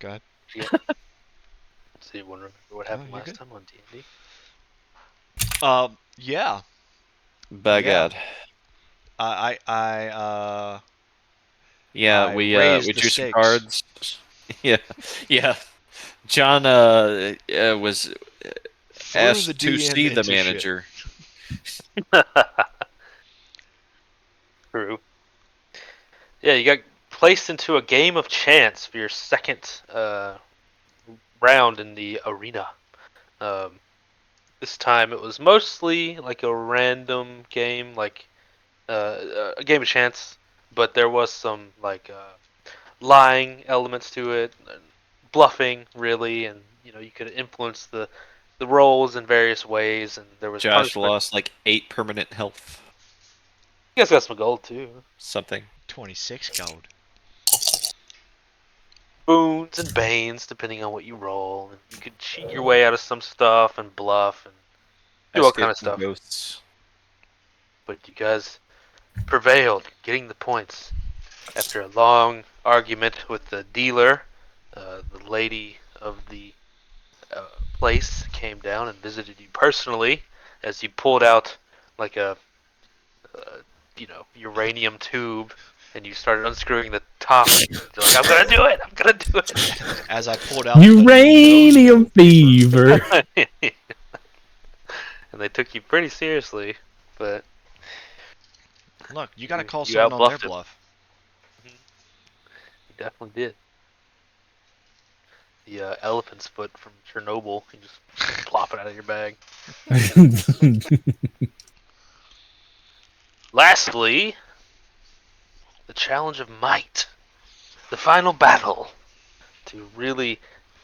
Go ahead. Yeah. Does anyone remember what No, happened you're last good. time on D&D? Yeah. Yeah. Bagad. I I I Yeah, I we raised the drew some stakes. cards. Yeah, yeah. John was Threw the asked to DM see the into shit. manager. True. Yeah, you got placed into a game of chance for your second round in the arena. Um, this time it was mostly like a random game, like a game of chance, but there was some like lying elements to it, and bluffing really, and you could influence the rolls in various ways, and there was Josh punishment. lost like 8 permanent health. You guys got some gold too. Something. 26 gold. Boons and banes, depending on what you roll, and you could cheat your way out of some stuff and bluff and do all kind Escape of from stuff. ghosts. But you guys prevailed, getting the points after a long argument with the dealer. The lady of the place came down and visited you personally as you pulled out like a uranium tube and you started unscrewing the top. You're like, I'm gonna do it. I'm gonna do As I pulled out Uranium the nose fever. it. And they took you pretty seriously, but Look, you gotta call you someone on their outbluffed him. bluff. You definitely did. The elephant's foot from Chernobyl. You just plop it out of your bag. Lastly, the challenge of might. The final battle to really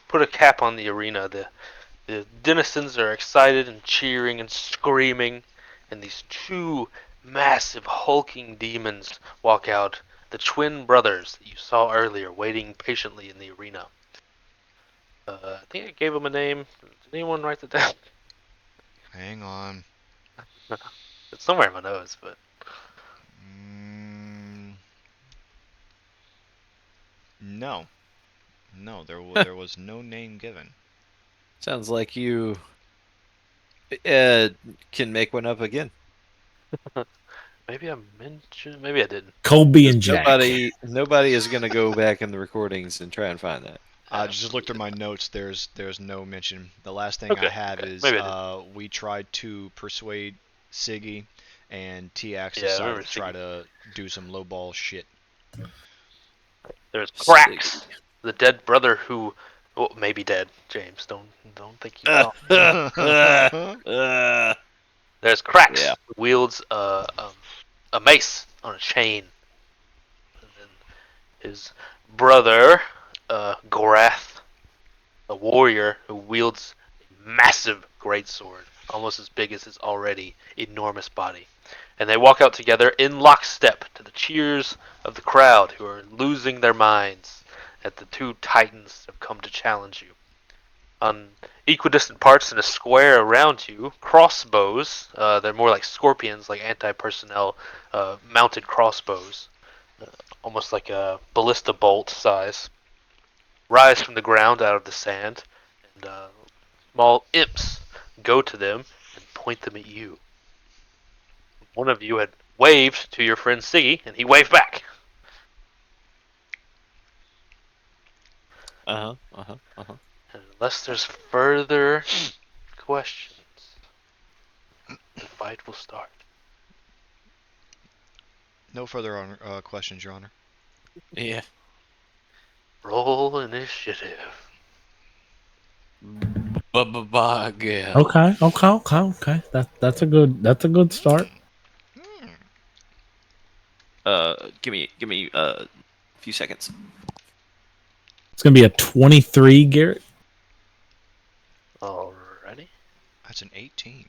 put a cap on the arena. The denizens are excited and cheering and screaming, and these two massive hulking demons walk out. The twin brothers that you saw earlier, waiting patiently in the arena. I think I gave them a name. Did anyone write that down? Hang on. It's somewhere in my notes, but Mm, no. No, there was no name given. Sounds like you can make one up again. maybe I mentioned. Maybe I didn't. Colby and Jack. Nobody is gonna go back in the recordings and try and find that. I just looked through my notes. There's no mention. The last thing I Okay, have okay. is Maybe I didn't. we tried to persuade Siggy, and TX Yeah, I decided remember to try Siggy. to do some lowball shit. There's Siggy. Krax, the dead brother who, well, maybe dead. James, don't think he's gone. There's Krax, Yeah. who wields a mace on a chain, and then his brother, Gorath, a warrior who wields a massive greatsword, almost as big as his already enormous body. And they walk out together in lockstep to the cheers of the crowd who are losing their minds at the two titans have come to challenge you. On equidistant parts in a square around you, crossbows, they're more like scorpions, like anti-personnel mounted crossbows, uh, almost like a ballista bolt size, rise from the ground out of the sand, and small imps go to them and point them at you. One of you had waved to your friend Siggy, and he waved back. And unless there's further questions, the fight will start. No further questions, Your Honor. Yeah. Roll initiative. Bagad. Okay. That's a good start. Give me a few seconds. It's gonna be a 23, Garrett. Alrighty. That's an 18.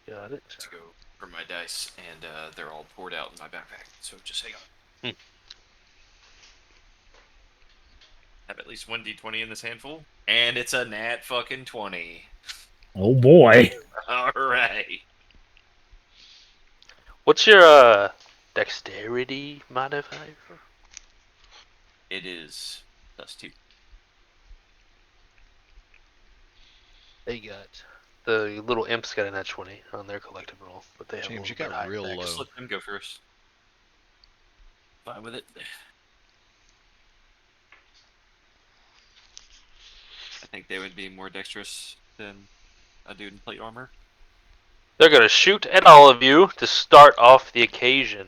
Got it. To go for my dice, and they're all poured out in my backpack. So just hang on. Have at least one d20 in this handful, And it's a nat fucking 20. Oh boy. Alright. What's your dexterity modifier? It is +2. They got the little imps got a nat 20 on their collective roll, but they have a James, little you bit got higher real dex. low. Just let them go first. Fine with it. I think they would be more dexterous than a dude in plate armor. They're gonna shoot at all of you to start off the occasion.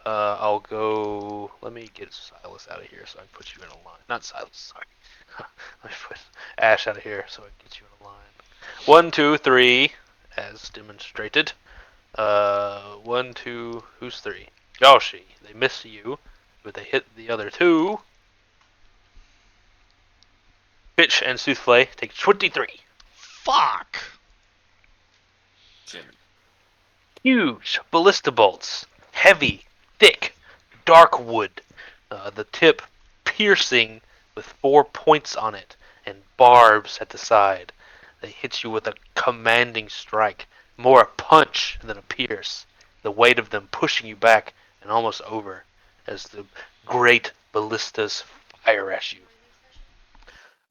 I'll go. Let me get Silas out of here so I can put you in a line. Not Silas, sorry. Let me put Ash out of here so I can get you in a line. 1, 2, 3, as demonstrated. 1, 2. Who's 3? Yoshi. They miss you, but they hit the other 2. Pitch and Souffle take 23. Fuck! Jim. Huge ballista bolts, heavy, thick, dark wood. The tip piercing with 4 points on it and barbs at the side. They hit you with a commanding strike, more a punch than a pierce. The weight of them pushing you back and almost over as the great ballistas fire at you.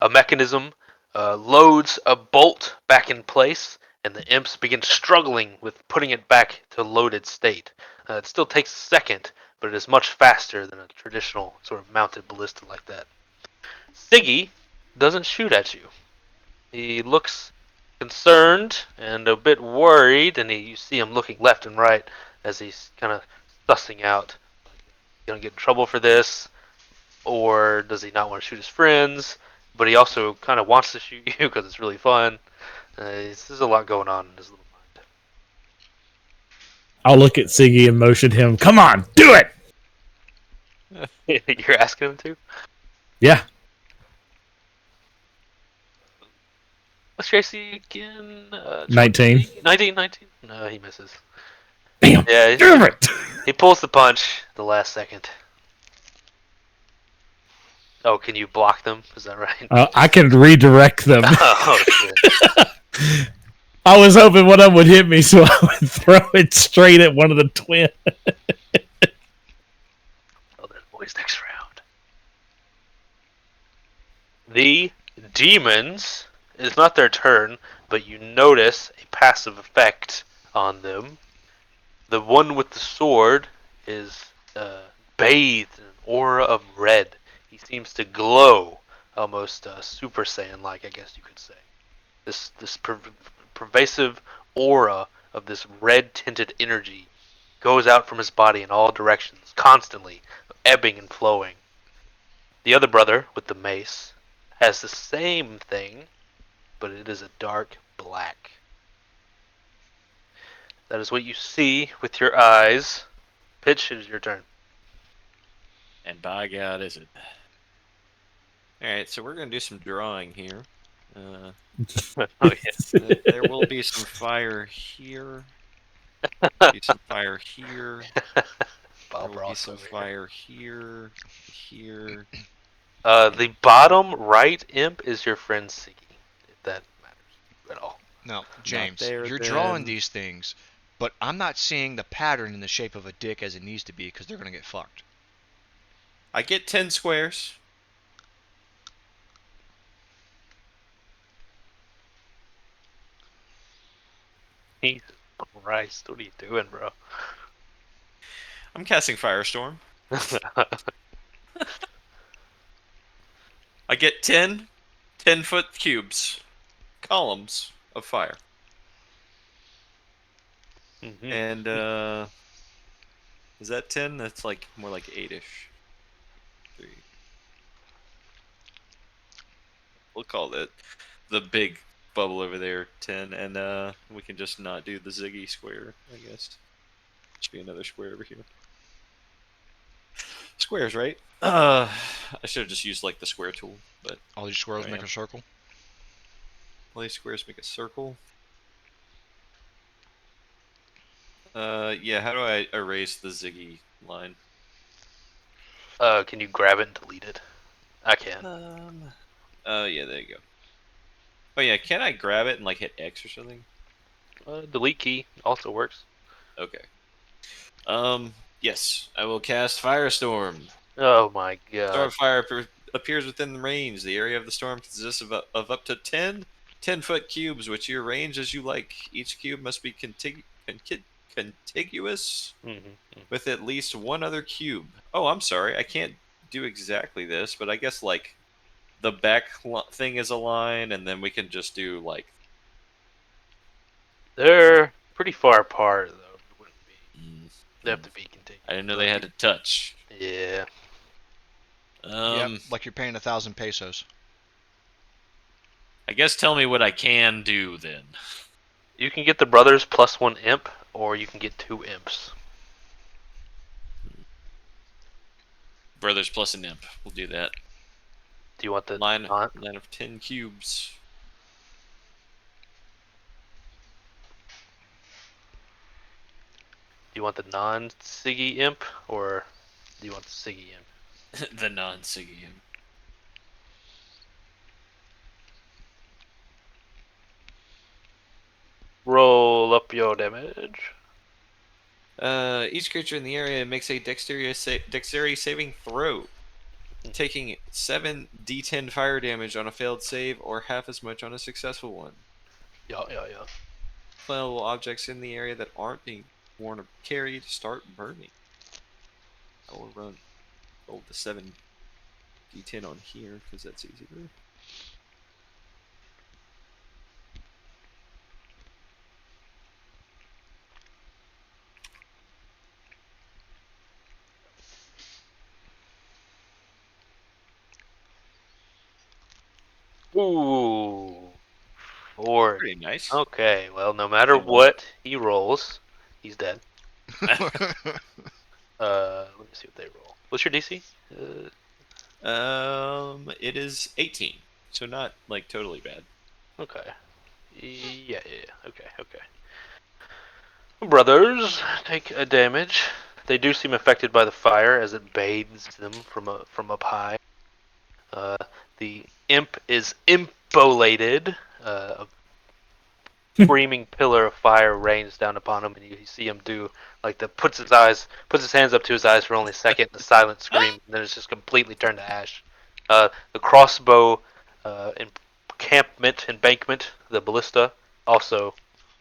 A mechanism loads a bolt back in place, and the imps begin struggling with putting it back to loaded state. It still takes a second, but it is much faster than a traditional sort of mounted ballista like that. Siggy doesn't shoot at you. He looks concerned and a bit worried, and you see him looking left and right as he's kind of sussing out, gonna get in trouble for this, or does he not want to shoot his friends? But he also kind of wants to shoot you because it's really fun. There's a lot going on in his little I'll look at Siggy and motion him. Come on, do it. mind. You're asking him to? Yeah. What's your AC again? 19. 19? No, he misses. Damn. Yeah, Damn it. he pulls the punch at the last second. Oh, can you block them? Is that right? I can redirect them. Oh, shit. I was hoping one of them would hit me, so I would throw it straight at one of the twins. Oh, there's boys next round. The demons, it's not their turn, but you notice a passive effect on them. The one with the sword is bathed in an aura of red. He seems to glow, almost Super Saiyan-like, I guess you could say. This pervasive aura of this red-tinted energy goes out from his body in all directions, constantly, ebbing and flowing. The other brother, with the mace, has the same thing, but it is a dark black. That is what you see with your eyes. Pitch, it is your turn. And by God, is it. Alright, so we're going to do some drawing here. Oh, yeah. There will be some fire here. Be some fire here. Bob There will be Ross some over here. fire here. Here. The bottom right imp is your friend Siggy, if that matters at all. No, James, there, you're drawing then. these things, but I'm not seeing the pattern in the shape of a dick as it needs to be because they're gonna get fucked. I get 10 squares. Jesus Christ, what are you doing, bro? I'm casting Firestorm. I get 10 10-foot cubes. Columns of fire. Mhm. And, is that 10? That's like more like 8-ish. 3. We'll call that the big bubble over there 10, and we can just not do the Ziggy square, I guess. Should be another square over here. Squares, right? I should have just used like the square tool, but All these squares I make am. a circle. all these squares make a circle. Yeah, how do I erase the Ziggy line? Can you grab it and delete it? I can. Yeah, there you go. Oh yeah, can I grab it and like hit X or something? Delete key also works. Okay. Yes, I will cast Firestorm. Oh my god. Stormfire appears within the range. The area of the storm consists of up to 10-foot cubes, which you arrange as you like. Each cube must be contiguous Mm-hmm. with at least one other cube. Oh, I'm sorry, I can't do exactly this, but I guess like the back thing is a line, and then we can just do like. They're pretty far apart though. It wouldn't be. They have to be contiguous. I didn't know they had to touch. Yeah. Yep, like you're paying 1,000 pesos. I guess tell me what I can do then. You can get the brothers plus 1 imp, or you can get 2 imps. Brothers plus an imp. We'll do that. Do you want the Line non? of 10 cubes. Do you want the non-Siggy imp, or do you want the Siggy imp? The non-Siggy imp. Roll up your damage. Each creature in the area makes a dexterity saving throw, taking 7d10 fire damage on a failed save, or half as much on a successful one. Yeah. Flammable objects in the area that aren't being worn or carried start burning. I will roll the 7d10 on here because that's easier. Ooh. 4. Pretty nice. Okay, well, no matter what he rolls, he's dead. Let me see what they roll. What's your DC? It is 18, so not like totally bad. Okay. Yeah. Okay. Brothers take a damage. They do seem affected by the fire as it bathes them from up high. The imp is impolated. A screaming pillar of fire rains down upon him, and you see him do like puts his hands up to his eyes for only a second, the silent scream, and then it's just completely turned to ash. The crossbow embankment, the ballista, also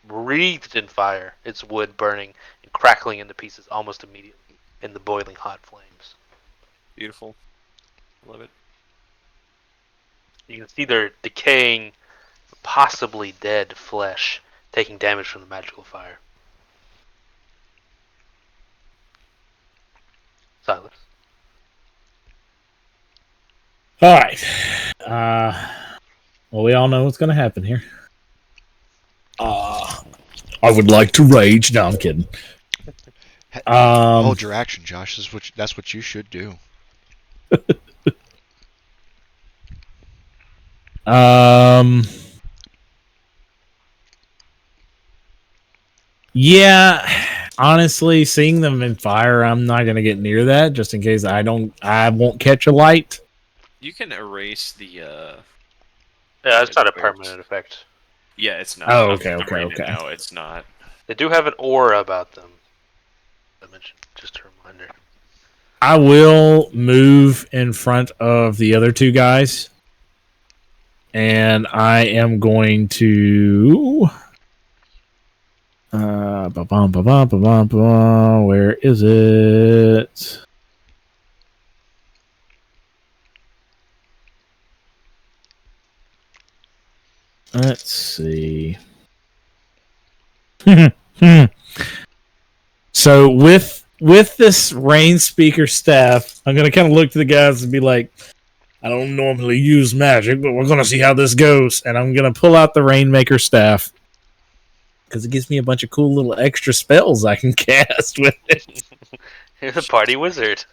wreathed in fire, its wood burning and crackling into pieces almost immediately in the boiling hot flames. Beautiful. Love it. You can see their decaying, possibly dead flesh taking damage from the magical fire. Silas. All right. Well, we all know what's going to happen here. I would like to rage. No, I'm kidding. Hold your action, Josh. That's what you should do. Yeah, honestly, seeing them in fire, I'm not gonna get near that just in case I won't catch a light. You can erase the. Yeah, it's not a permanent effect. Yeah, it's not. Oh, okay. No, it's not. They do have an aura about them. I mentioned, just a reminder. I will move in front of the other two guys, and I am going to. Where is it? Let's see. So with this rain speaker staff, I'm gonna kind of look to the guys and be like, I don't normally use magic, but we're gonna see how this goes, and I'm gonna pull out the Rainmaker staff because it gives me a bunch of cool little extra spells I can cast with it. You're the party wizard.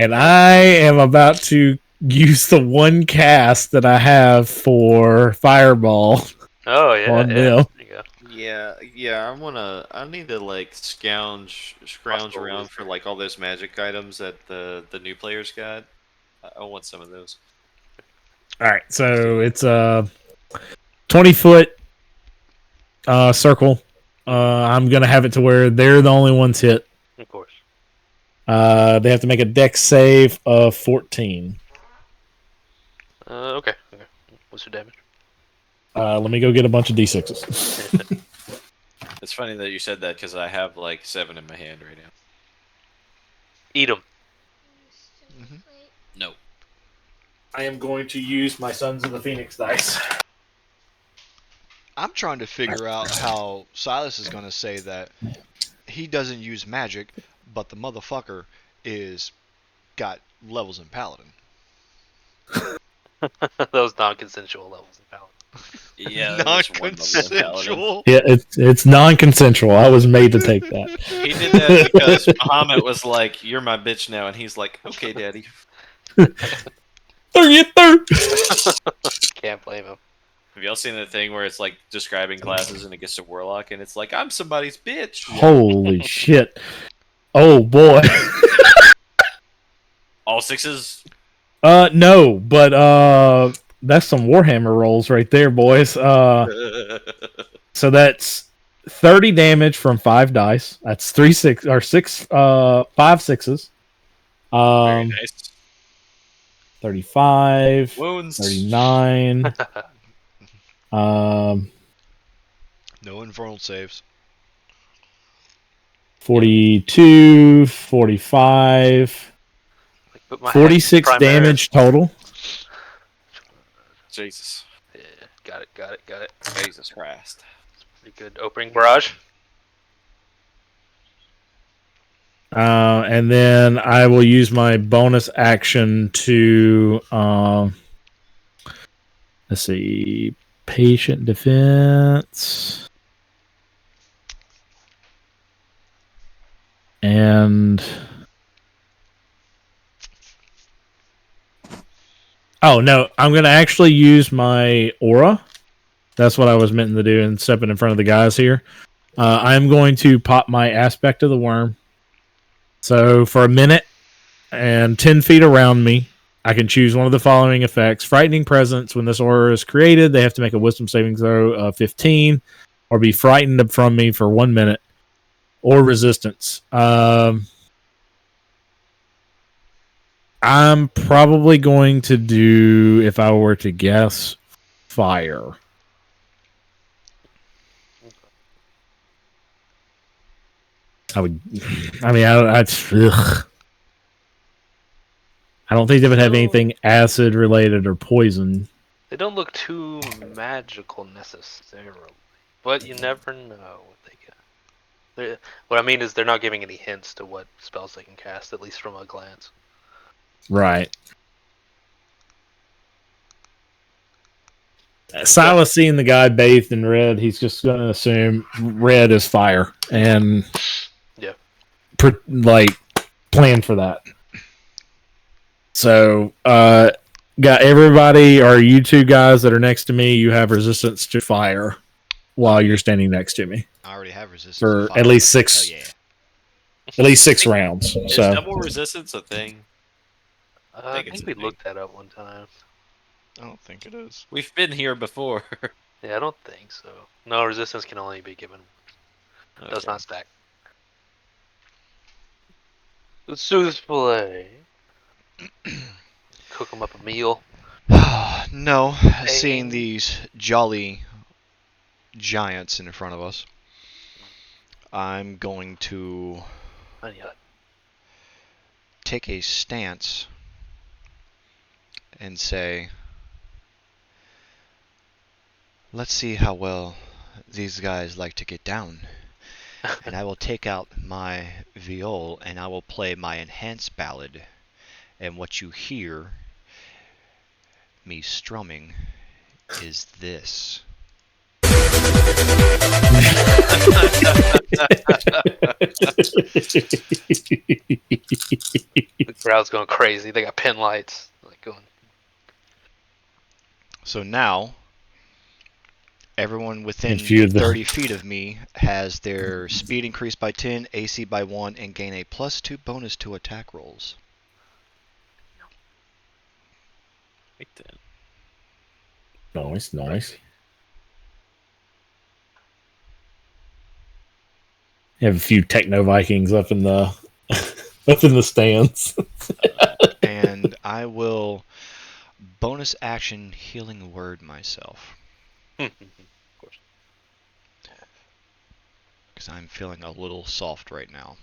And I am about to use the one cast that I have for Fireball. Oh yeah, On yeah. Bill. There you go. Yeah. I need to like scrounge around for like all those magic items that the new players got. I want some of those. All right, so it's 20-foot circle. I'm gonna have it to where they're the only ones hit. Of course. They have to make a dex save of 14. Okay. What's your damage? Let me go get a bunch of d6s. It's funny that you said that because I have like 7 in my hand right now. Eat them. No. I am going to use my Sons of the Phoenix dice. I'm trying to figure out how Silas is going to say that he doesn't use magic, but the motherfucker is got levels in Paladin. Those non-consensual levels of power. Yeah, there's one level in Paladin. Non-consensual. Yeah, it's non-consensual. I was made to take that. He did that because Muhammad was like, "You're my bitch now," and he's like, "Okay, daddy." Can't blame him. Have y'all seen the thing where it's like describing classes and it gets to Warlock and it's like, "I'm somebody's bitch." Holy shit! Oh boy. All 6s. No, but that's some Warhammer rolls right there, boys. So that's 30 damage from 5 dice. That's 5 6s. Very nice. 35, Wounds. 39. No infernal saves. 42, 45, Put my 46 hand primary. damage total. Jesus. Yeah, got it. Jesus Christ. Pretty good. Opening barrage. And then I will use my bonus action to let's see, patient defense, and oh no, I'm gonna actually use my aura. That's what I was meant to do and stepping in front of the guys here. I'm going to pop my aspect of the worm. So for a minute and 10 feet around me, I can choose one of the following effects. Frightening presence. When this aura is created, they have to make a wisdom saving throw of 15 or be frightened from me for 1 minute. Or resistance. I'm probably going to do, if I were to guess, fire. I don't think they would have anything acid related or poison. They don't look too magical necessarily, but you never know what they get. What I mean is they're not giving any hints to what spells they can cast, at least from a glance. Right. Silas seeing the guy bathed in red, he's just going to assume red is fire and Yeah. plan for that. So, got everybody, or you two guys that are next to me, you have resistance to fire while you're standing next to me I already have resistance for to fire. at least 6 Hell yeah. at least 6 rounds. Is So, double resistance a thing? I it's think a we thing. looked that up one time. I don't think it is. We've been here before. Yeah, I don't think so. No, resistance can only be given. Does Okay. not stack. Let's do this play. Cook them up a meal. No, seeing these jolly giants in front of us, I'm going to Honey hut. take a stance and say, let's see how well these guys like to get down. And I will take out my viol and I will play my enhanced ballad. And what you hear me strumming is this. The crowd's going crazy. They got pin lights. Like going. So now, everyone within If you're the- 30 feet of me has their speed increased by 10, AC by 1, and gain a +2 bonus to attack rolls. Right then. nice. You have a few techno Vikings up in the up in the stands. And I will bonus action healing word myself Of course. because I'm feeling a little soft right now.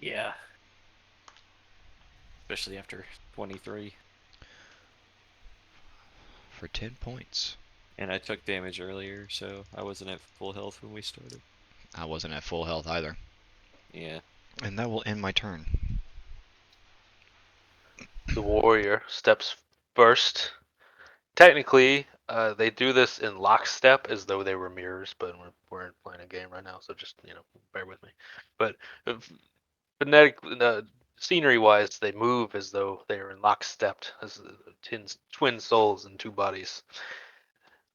Yeah. Especially after 23. For 10 points. And I took damage earlier, so I wasn't at full health when we started. I wasn't at full health either. Yeah. And that will end my turn. The warrior steps first. Technically, they do this in lockstep as though they were mirrors, but we're playing a game right now, so just bear with me. But phonetic, scenery-wise, they move as though they are in lockstep as twin souls in two bodies.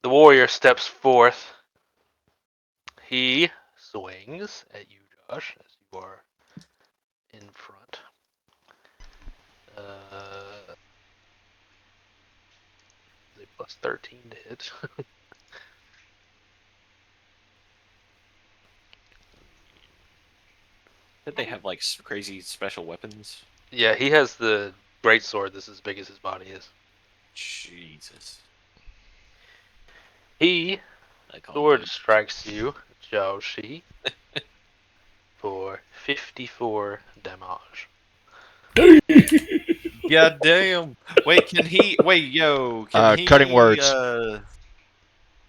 The warrior steps forth. He swings at you, Josh, as you are in front. A plus 13 to hit. Did they have like crazy special weapons? Yeah, he has the great sword that's as big as his body is. Jesus. He I call sword it. strikes you, Zhao Shi, for 54 damage. God damn. Wait, can he? Wait, yo. Can he? Cutting words.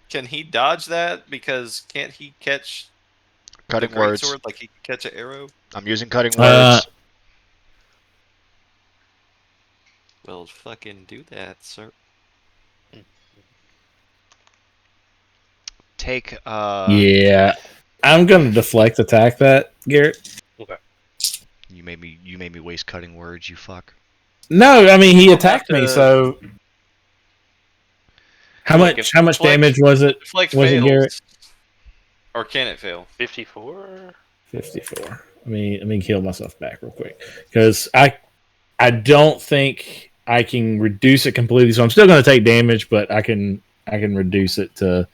Can he dodge that? Because can't he catch Cutting the great words. sword like he can catch an arrow? I'm using cutting words. Well, fucking do that, sir. Take Yeah, I'm gonna deflect attack that, Garrett. Okay. You made me waste cutting words, you fuck. No, I mean he don't attacked have me. to- So how Look, much? if How much deflect- damage was it? Deflect Was it fails. Garrett? Or can it fail? 54? 54. Let me heal myself back real quick because I don't think I can reduce it completely. So I'm still going to take damage, but I can reduce it to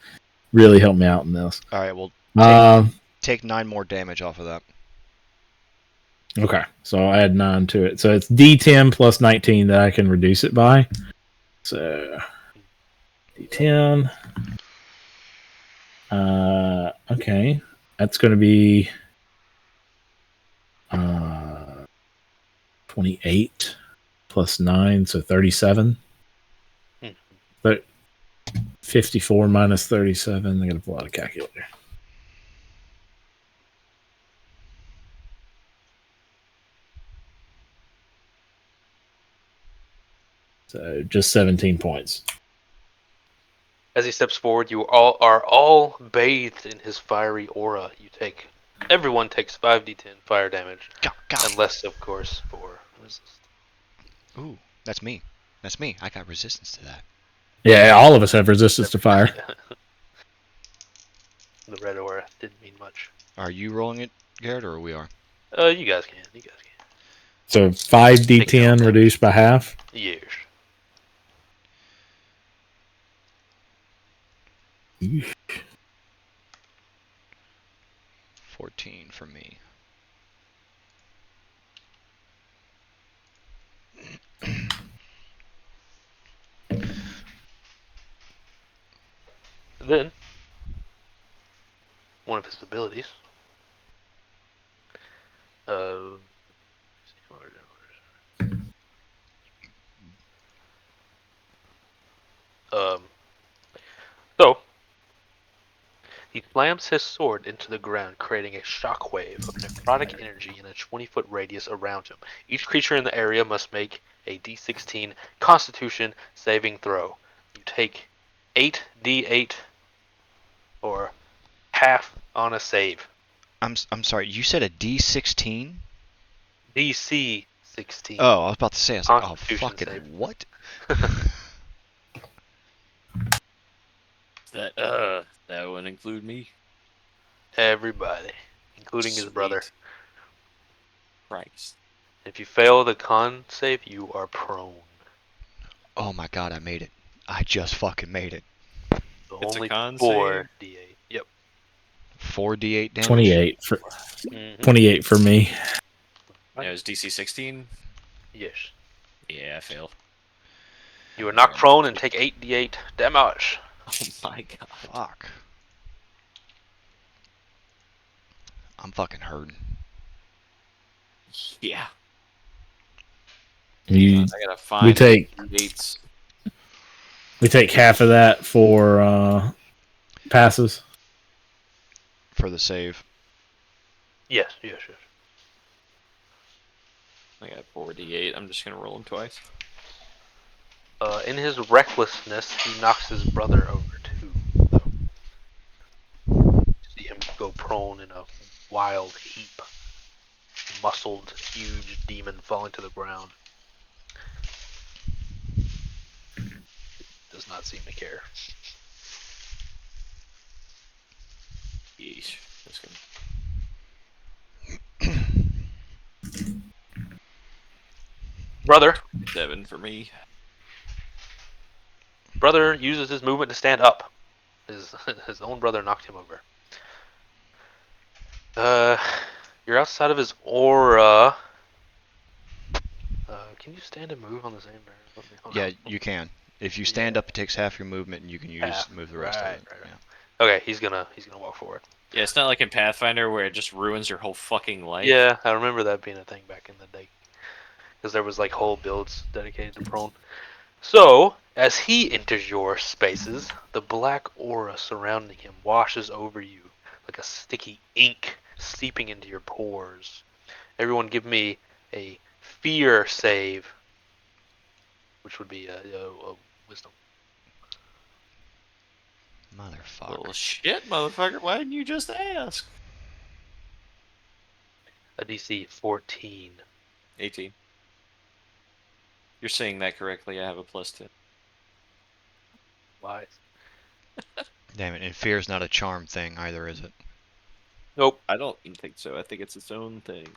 really help me out in this. All right, well, take 9 more damage off of that. Okay, so I add 9 to it. So it's D10 plus 19 that I can reduce it by. So D10. Okay, that's going to be 28 plus 9, so 37. But 54 minus 37. I got to pull out a calculator. So just 17 points. As he steps forward, you are all bathed in his fiery aura. Everyone takes 5d10 fire damage, God. unless, of course, for resist. Ooh, that's me. That's me. I got resistance to that. Yeah, all of us have resistance to fire. The red aura didn't mean much. Are you rolling it, Garrett, or we are? You guys can. So 5d10 reduced by half. Yes. Eesh. 14 for me. Then, one of his abilities. So he slams his sword into the ground, creating a shockwave of necrotic energy in a 20-foot radius around him. Each creature in the area must make a D16 Constitution saving throw. You take 8d8 or half on a save. I'm sorry. You said a D16? DC 16. Oh, I was about to say. I was like, oh, Constitution fucking save. what? That would include me. Everybody, including his brother. Sweet. Christ. If you fail the con save, you are prone. Oh my god, I made it. I just fucking made it. So It's a only con 4d8. 4d8 damage. 28 for Mhm. 28 for me. Yeah, it was DC 16. Yes. Yeah, I failed. You are knocked prone and take 8d8 damage. Oh my god. Fuck. I'm fucking hurting. Yeah. You, I gotta find take- dates. we take half of that for passes. For the save. Yes, yes, yes. I got 4d8. I'm just gonna roll them twice. In his recklessness, he knocks his brother over too. Though. See him go prone in a wild heap. Muscled, huge demon falling to the ground. Does not seem to care. Yeesh. That's gonna... 7 for me. Brother uses his movement to stand up. His own brother knocked him over. You're outside of his aura. Can you stand and move on the same turn? Yeah, you can. If you stand up, it takes half your movement, and you can move the rest of it. Right. Yeah. Okay, he's gonna walk forward. Yeah, it's not like in Pathfinder where it just ruins your whole fucking life. Yeah, I remember that being a thing back in the day. Because there was like whole builds dedicated to prone. So, as he enters your spaces, the black aura surrounding him washes over you like a sticky ink seeping into your pores. Everyone give me a fear save, which would be a wisdom. Motherfucker. Well, shit, motherfucker. Why didn't you just ask? A DC 14. 18. You're saying that correctly. I have a +10. Wise. Damn it, and fear's not a charm thing either, is it? Nope. I don't think so. I think it's its own thing.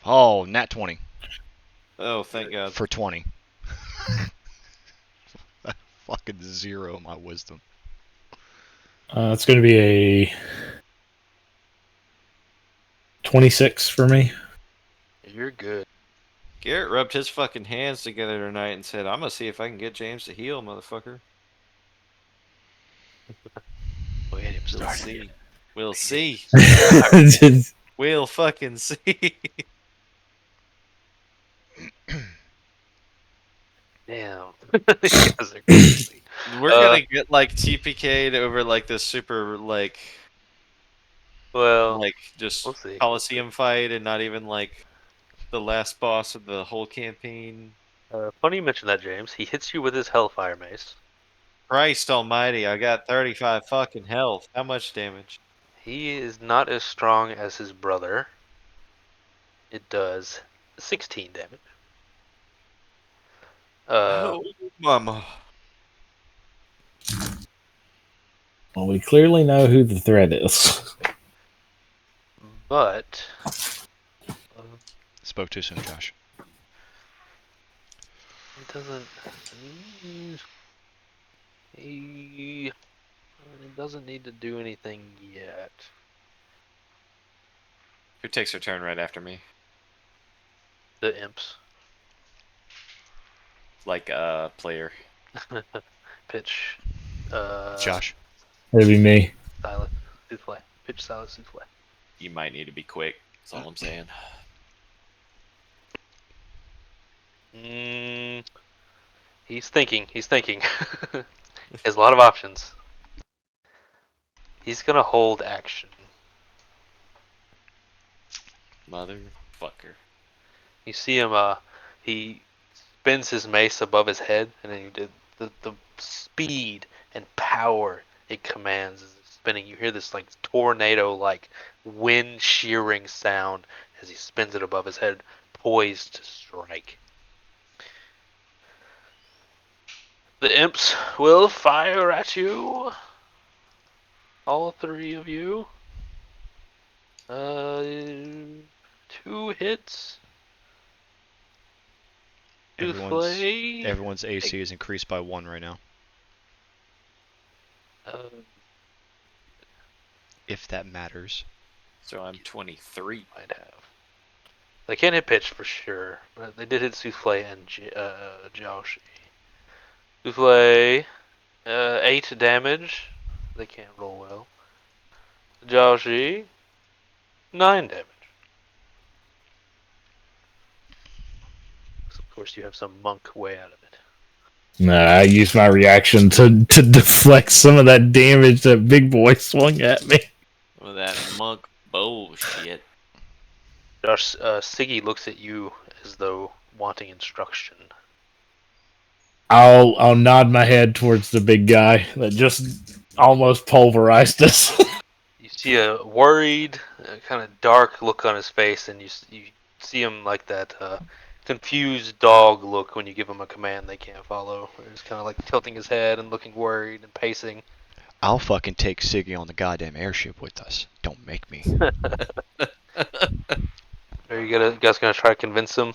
Oh, nat 20 Oh, thank God. for 20. Fucking 0 my wisdom. It's going to be a 26 for me. You're good. Garrett rubbed his fucking hands together tonight and said, I'm gonna see if I can get James to heal, motherfucker. We'll get him We'll started. see. We'll see. Just- We'll fucking see. Damn. These guys are crazy. We're gonna get like TPK'd over like this super like Well, just we'll see. Coliseum fight and not even like the last boss of the whole campaign. Funny you mention that, James. He hits you with his Hellfire Mace. Christ almighty, I got 35 fucking health. How much damage? He is not as strong as his brother. It does 16 damage. Oh, mama. well, we clearly know who the threat is. But Spoke too soon, Josh. it doesn't. He doesn't need to do anything yet. Who takes her turn right after me? The imps. Like player. Pitch. Josh. It'll be me. Silent souffle. Pitch silent souffle. You might need to be quick. That's all I'm saying. He's thinking. He's thinking. He has a lot of options. He's gonna hold action. Motherfucker. You see him. He spins his mace above his head, and then you did the speed and power it commands as it's spinning. You hear this like tornado-like wind shearing sound as he spins it above his head, poised to strike. The imps will fire at you. All three of you. 2 hits. Everyone's AC is increased by 1 right now. if that matters. So I'm 23. Might have. They can't hit pitch for sure, but they did hit Souffle and Jiaoshi. Souffle, 8 damage. They can't roll well. Jiaoshi, 9 damage. So of course, you have some monk way out of it. Nah, I used my reaction to deflect some of that damage that big boy swung at me. With that monk bullshit. Josh, Siggy looks at you as though wanting instruction. I'll nod my head towards the big guy that just almost pulverized us. You see a worried, kind of dark look on his face, and you see him like that confused dog look when you give him a command they can't follow. He's kind of like tilting his head and looking worried and pacing. I'll fucking take Siggy on the goddamn airship with us. Don't make me. Are you guys gonna try to convince him?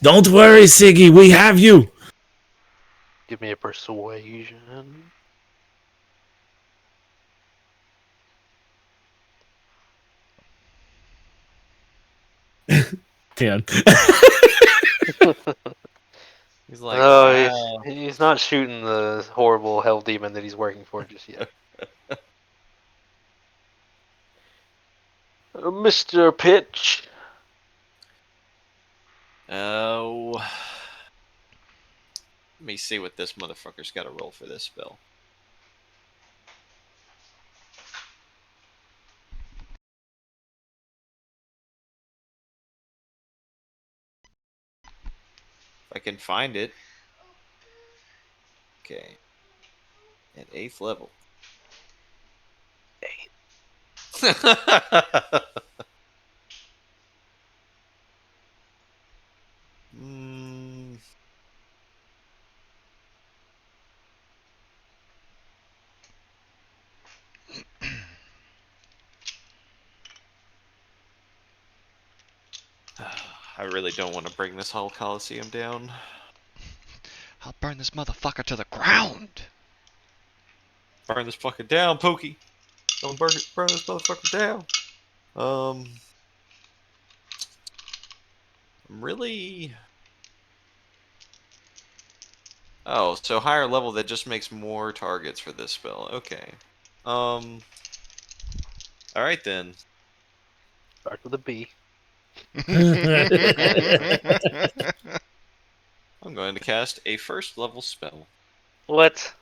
Don't worry, Siggy, we have you. Give me a persuasion. 10. He's like, Oh, wow. he's not shooting the horrible hell demon that he's working for just yet. Mr. Pitch. Oh. Let me see what this motherfucker's got to roll for this spell. If I can find it. Okay. At 8th level. 8. I really don't want to bring this whole Coliseum down. I'll burn this motherfucker to the ground. Burn this fucker down, Pokey. Don't burn this motherfucker down. I'm really... Oh, so higher level that just makes more targets for this spell. Okay. Alright then. Start with a B. I'm going to cast a first level spell. What?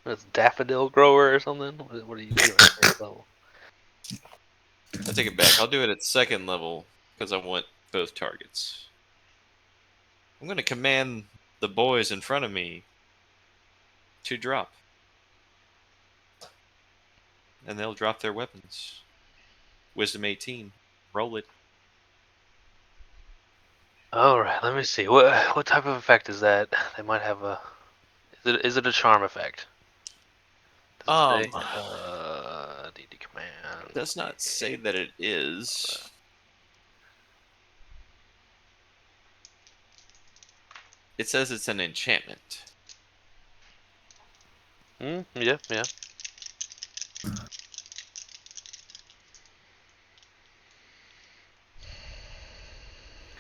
That's daffodil grower or something? What are you doing at first level? I take it back. I'll do it at 2nd level because I want both targets. I'm going to command the boys in front of me to drop. And they'll drop their weapons. Wisdom 18. Roll it. Alright, let me see. What type of effect is that? They might have a... Is it a charm effect? Does it say? DD command. It does not say that it is. It says it's an enchantment. Yeah.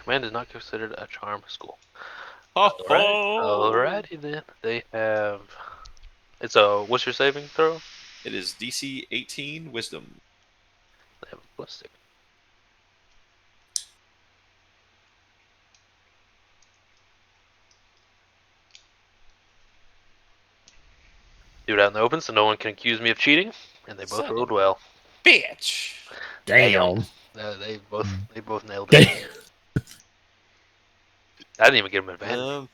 Command is not considered a charm school. Alrighty then. They have... It's a... What's your saving throw? It is DC 18 Wisdom. They have a +6. Do it out in the open so no one can accuse me of cheating. And they both Son rolled of a well. Bitch! Damn. They both nailed it. I didn't even give them advantage.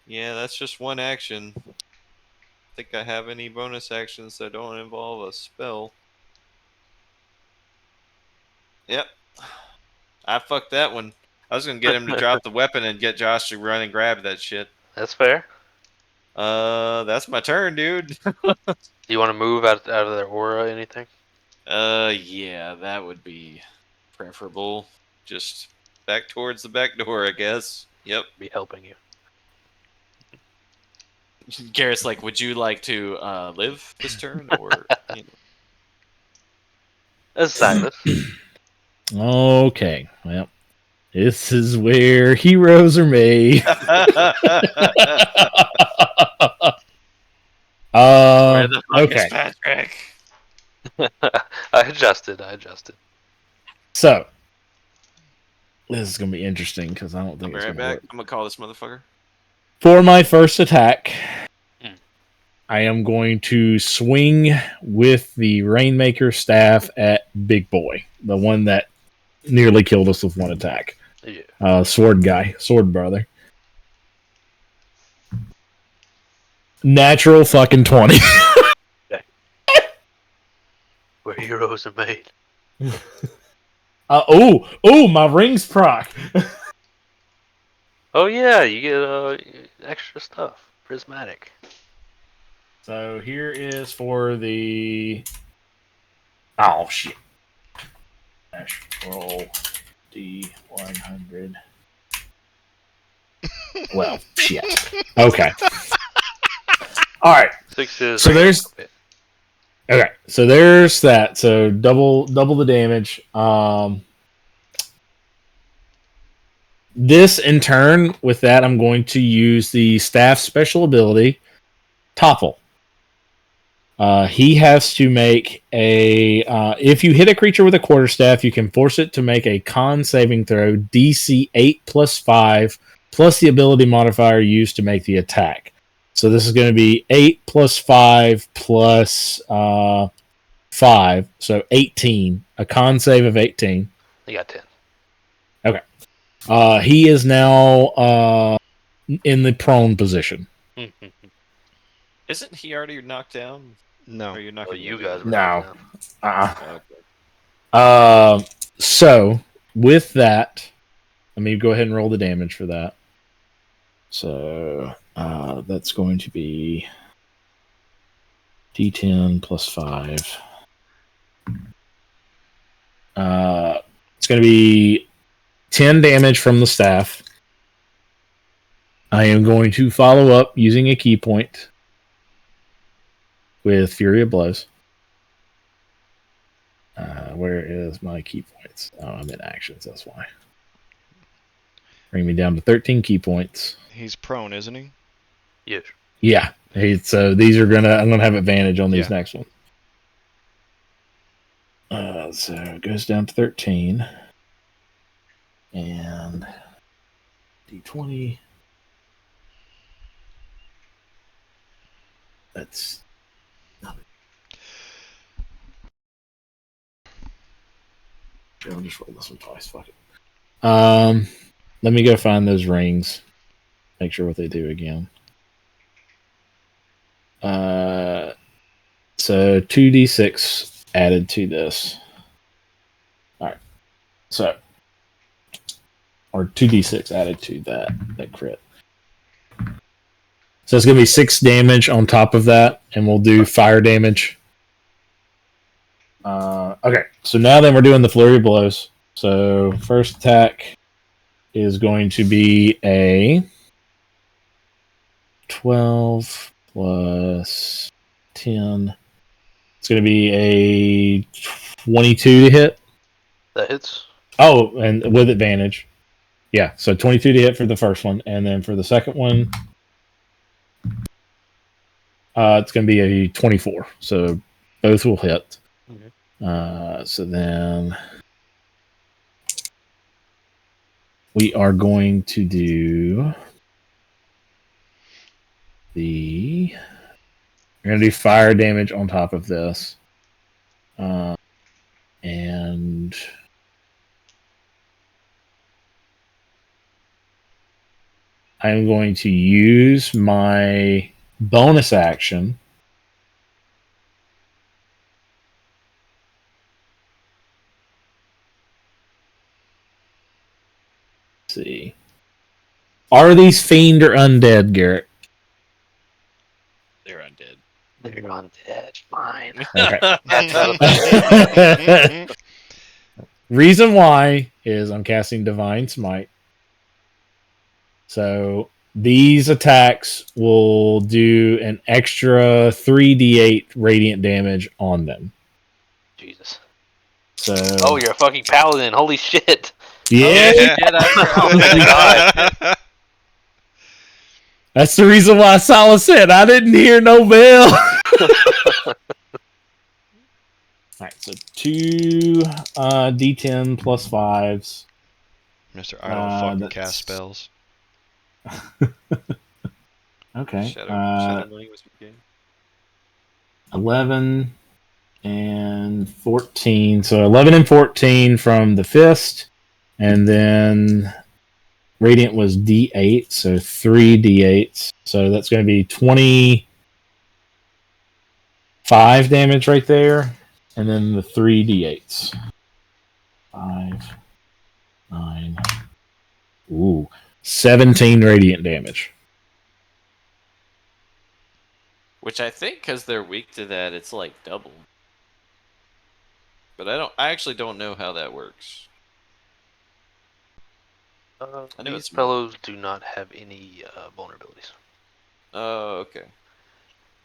Yeah, that's just one action. Think I have any bonus actions that don't involve a spell. Yep. I fucked that one. I was gonna get him to drop the weapon and get Josh to run and grab that shit. That's fair. That's my turn, dude. Do you want to move out of their aura or anything? Yeah, that would be preferable. Just back towards the back door, I guess. Yep. Be helping you. Garrett's like, would you like to live this turn, or you know? That's Silas. Okay, well, this is where heroes are made. Where the fuck Okay, is Patrick? I adjusted. so this is gonna be interesting because I don't I'll think be it's right gonna back. work. I'm gonna call this motherfucker. For my first attack, Hmm. I am going to swing with the Rainmaker staff at Big Boy, the one that nearly killed us with one attack. Yeah. Sword guy, sword brother. Natural fucking 20. Where heroes are made. Oh, my rings proc. Oh yeah, you get extra stuff. Prismatic. So here is for the. Oh shit. Dash roll D100. Well, shit. Okay. All right. 6 is. So there's. Okay, so there's that. So double the damage. This in turn, with that, I'm going to use the staff special ability, Topple. He has to make a. If you hit a creature with a quarterstaff, you can force it to make a con saving throw, DC 8 plus 5, plus the ability modifier used to make the attack. So this is going to be 8 plus 5 plus 5, so 18. A con save of 18. You got 10. He is now in the prone position. Isn't he already knocked down? No. Or you're not Well, gonna you do guys that? were No. knocked down. Okay. So with that, let me go ahead and roll the damage for that. So that's going to be D10 plus 5. It's going to be 10 damage from the staff. I am going to follow up using a key point with Fury of Blows. Where is my key points? Oh, I'm in actions, that's why. Bring me down to 13 key points. He's prone, isn't he? Yes. Yeah. So these are I'm gonna have advantage on these next ones. So it goes down to 13. And D20. That's I'll just roll this one twice. Fuck it. Let me go find those rings. Make sure what they do again. So 2d6 added to this. All right. So, or 2d6 added to that crit. So it's gonna be 6 damage on top of that, and we'll do fire damage. Okay, so now then we're doing the flurry of blows. So first attack is going to be a 12 plus 10. It's going to be a 22 to hit. That hits. Oh, and with advantage. Yeah, so 22 to hit for the first one, and then for the second one, it's going to be a 24. So both will hit. So then we are going to do we're going to do fire damage on top of this. And I'm going to use my bonus action see. Are these fiend or undead, Garrett? They're undead. They're undead. Fine. Okay. Reason why is I'm casting Divine Smite. So these attacks will do an extra 3d8 radiant damage on them. Jesus. So Oh, you're a fucking paladin. Holy shit. yeah, Shit, I forgot. Oh my god. that's the reason why Sala said I didn't hear no bell. Alright, so 2 d10 plus 5s. Mr. I don't fucking that's- cast spells. Okay. Shadow money was good. 11 and 14. So 11 and 14 from the fist. And then Radiant was D8, so 3 D8s. So that's going to be 25 damage right there. And then the 3 D8s. 5, 9. Ooh. 17 radiant damage. Which I think, because they're weak to that, it's like double. But I actually don't know how that works. I know These it's fellows do not have any vulnerabilities. Oh, okay.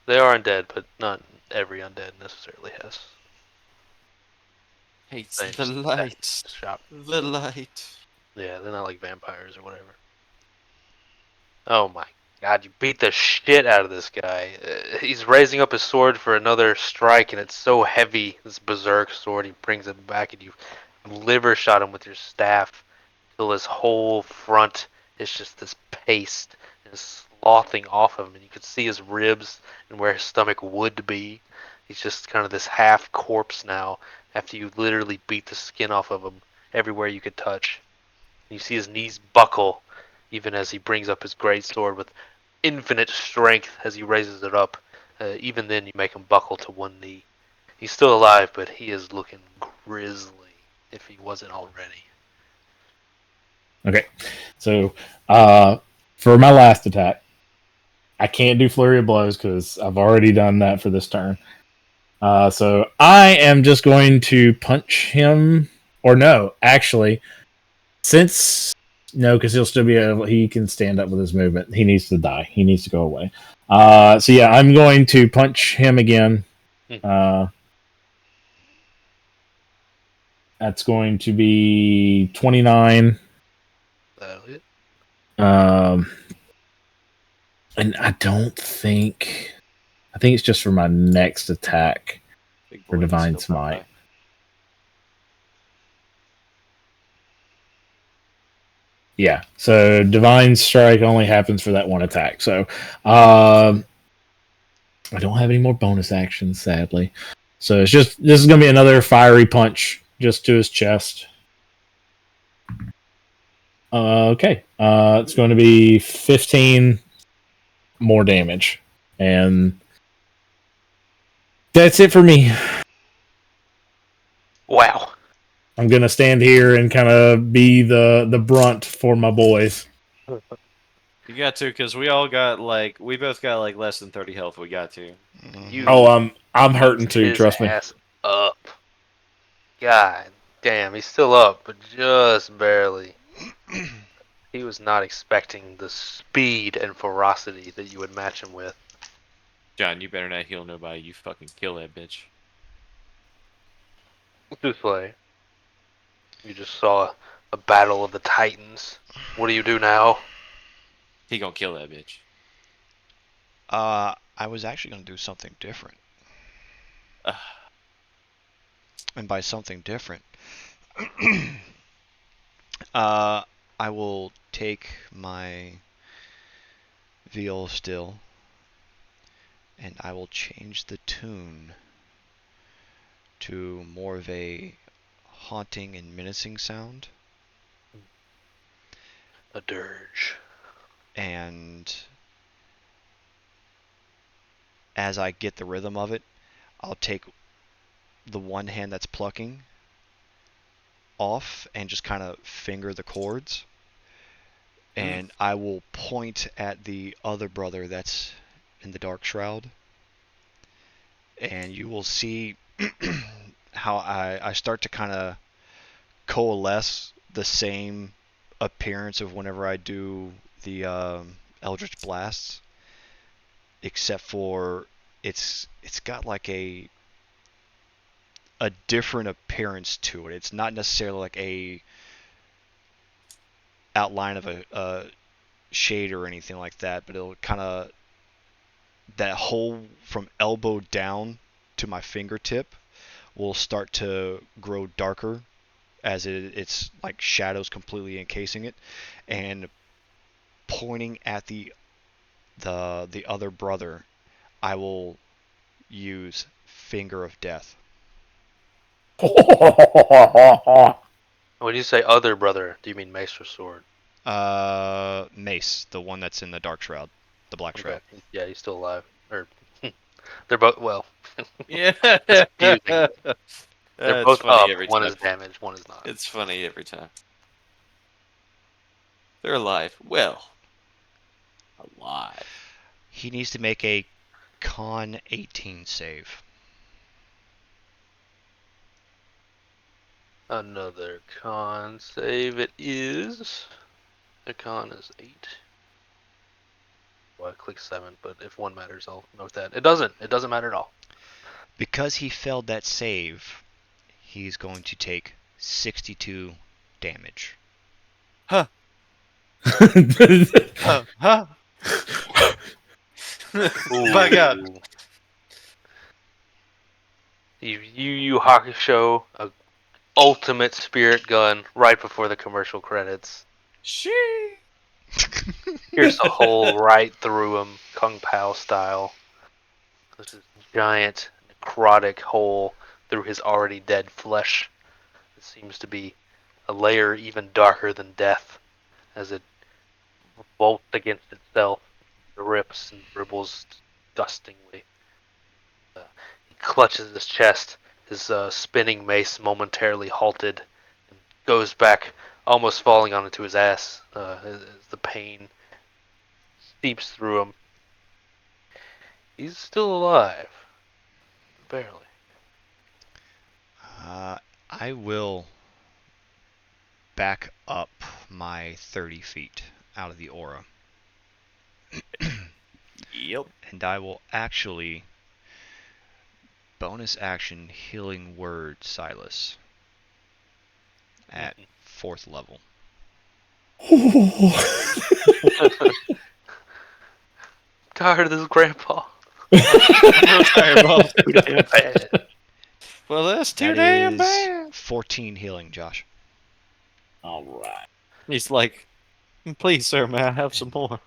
They are undead, but not every undead necessarily has. Hates They the just- light. Shop. The light. Yeah, they're not like vampires or whatever. Oh my god, you beat the shit out of this guy. He's raising up his sword for another strike, and it's so heavy, this berserk sword. He brings it back, and you liver shot him with your staff till his whole front is just this paste and sloughing off him, and you could see his ribs and where his stomach would be. He's just kind of this half corpse now after you literally beat the skin off of him everywhere you could touch. You see his knees buckle even as he brings up his great sword with infinite strength as he raises it up. Even then, you make him buckle to one knee. He's still alive, but he is looking grisly if he wasn't already. Okay. So for my last attack, I can't do Flurry of Blows because I've already done that for this turn. So I am just going to punch him. Or no, actually, because he'll still be able, he can stand up with his movement. He needs to die. He needs to go away. So yeah, I'm going to punch him again. That's going to be 29. That'll hit. And I think it's just for my next attack Big for boy can Divine still Smite. die. Yeah, so Divine Strike only happens for that one attack. So I don't have any more bonus actions, sadly. So this is going to be another fiery punch just to his chest. Okay, it's going to be 15 more damage, and that's it for me. Wow. I'm gonna stand here and kind of be the brunt for my boys. You got to, because we both got like less than 30 health. We got to. You Oh, I'm hurting beat too. his Trust me. ass up. God damn, he's still up, but just barely. He was not expecting the speed and ferocity that you would match him with. John, you better not heal nobody. You fucking kill that bitch. Truthfully, you just saw a battle of the titans. What do you do now? He gonna kill that bitch. I was actually going to do something different. And by something different, I will take my viol still, and I will change the tune to more of a haunting and menacing sound. A dirge. And as I get the rhythm of it, I'll take the one hand that's plucking off and just kind of finger the chords. And I will point at the other brother that's in the Dark Shroud. And you will see how I start to kind of coalesce the same appearance of whenever I do the Eldritch Blasts, except for it's got like a different appearance to it. It's not necessarily like a outline of a shade or anything like that, but it'll kind of that hole from elbow down to my fingertip will start to grow darker as it's like shadows completely encasing it, and pointing at the other brother, I will use Finger of Death. When you say other brother, do you mean mace or sword? Mace, the one that's in the Dark Shroud, the Black Shroud. Okay. Yeah, he's still alive. Or they're both Yeah. confusing. They're It's both funny up. every One time. is damaged. One is not. It's funny every time. They're alive. Well, alive. He needs to make a Con 18 save. Another con save. It is. The con is 8. Well, I click 7, but if 1 matters, I'll note that. It doesn't. It doesn't matter at all. Because he failed that save, he's going to take 62 damage. Huh. My God. You Hakusho, a ultimate spirit gun right before the commercial credits. Shee. Here's a hole right through him, Kung Pao style. This is giant necrotic hole through his already dead flesh. It seems to be a layer even darker than death, as it revolts against itself, rips and dribbles disgustingly. He clutches his chest, his spinning mace momentarily halted, and goes back, almost falling onto his ass as the pain seeps through him. He's still alive. Barely. I will back up my 30 feet out of the aura. Yep. And I will actually bonus action Healing Word Silas at 4th level. Tired of this, Grandpa. Fireball. Too damn bad. Well, that's too That damn is bad. 14 healing, Josh. All right. He's like, please, sir, may I have some more?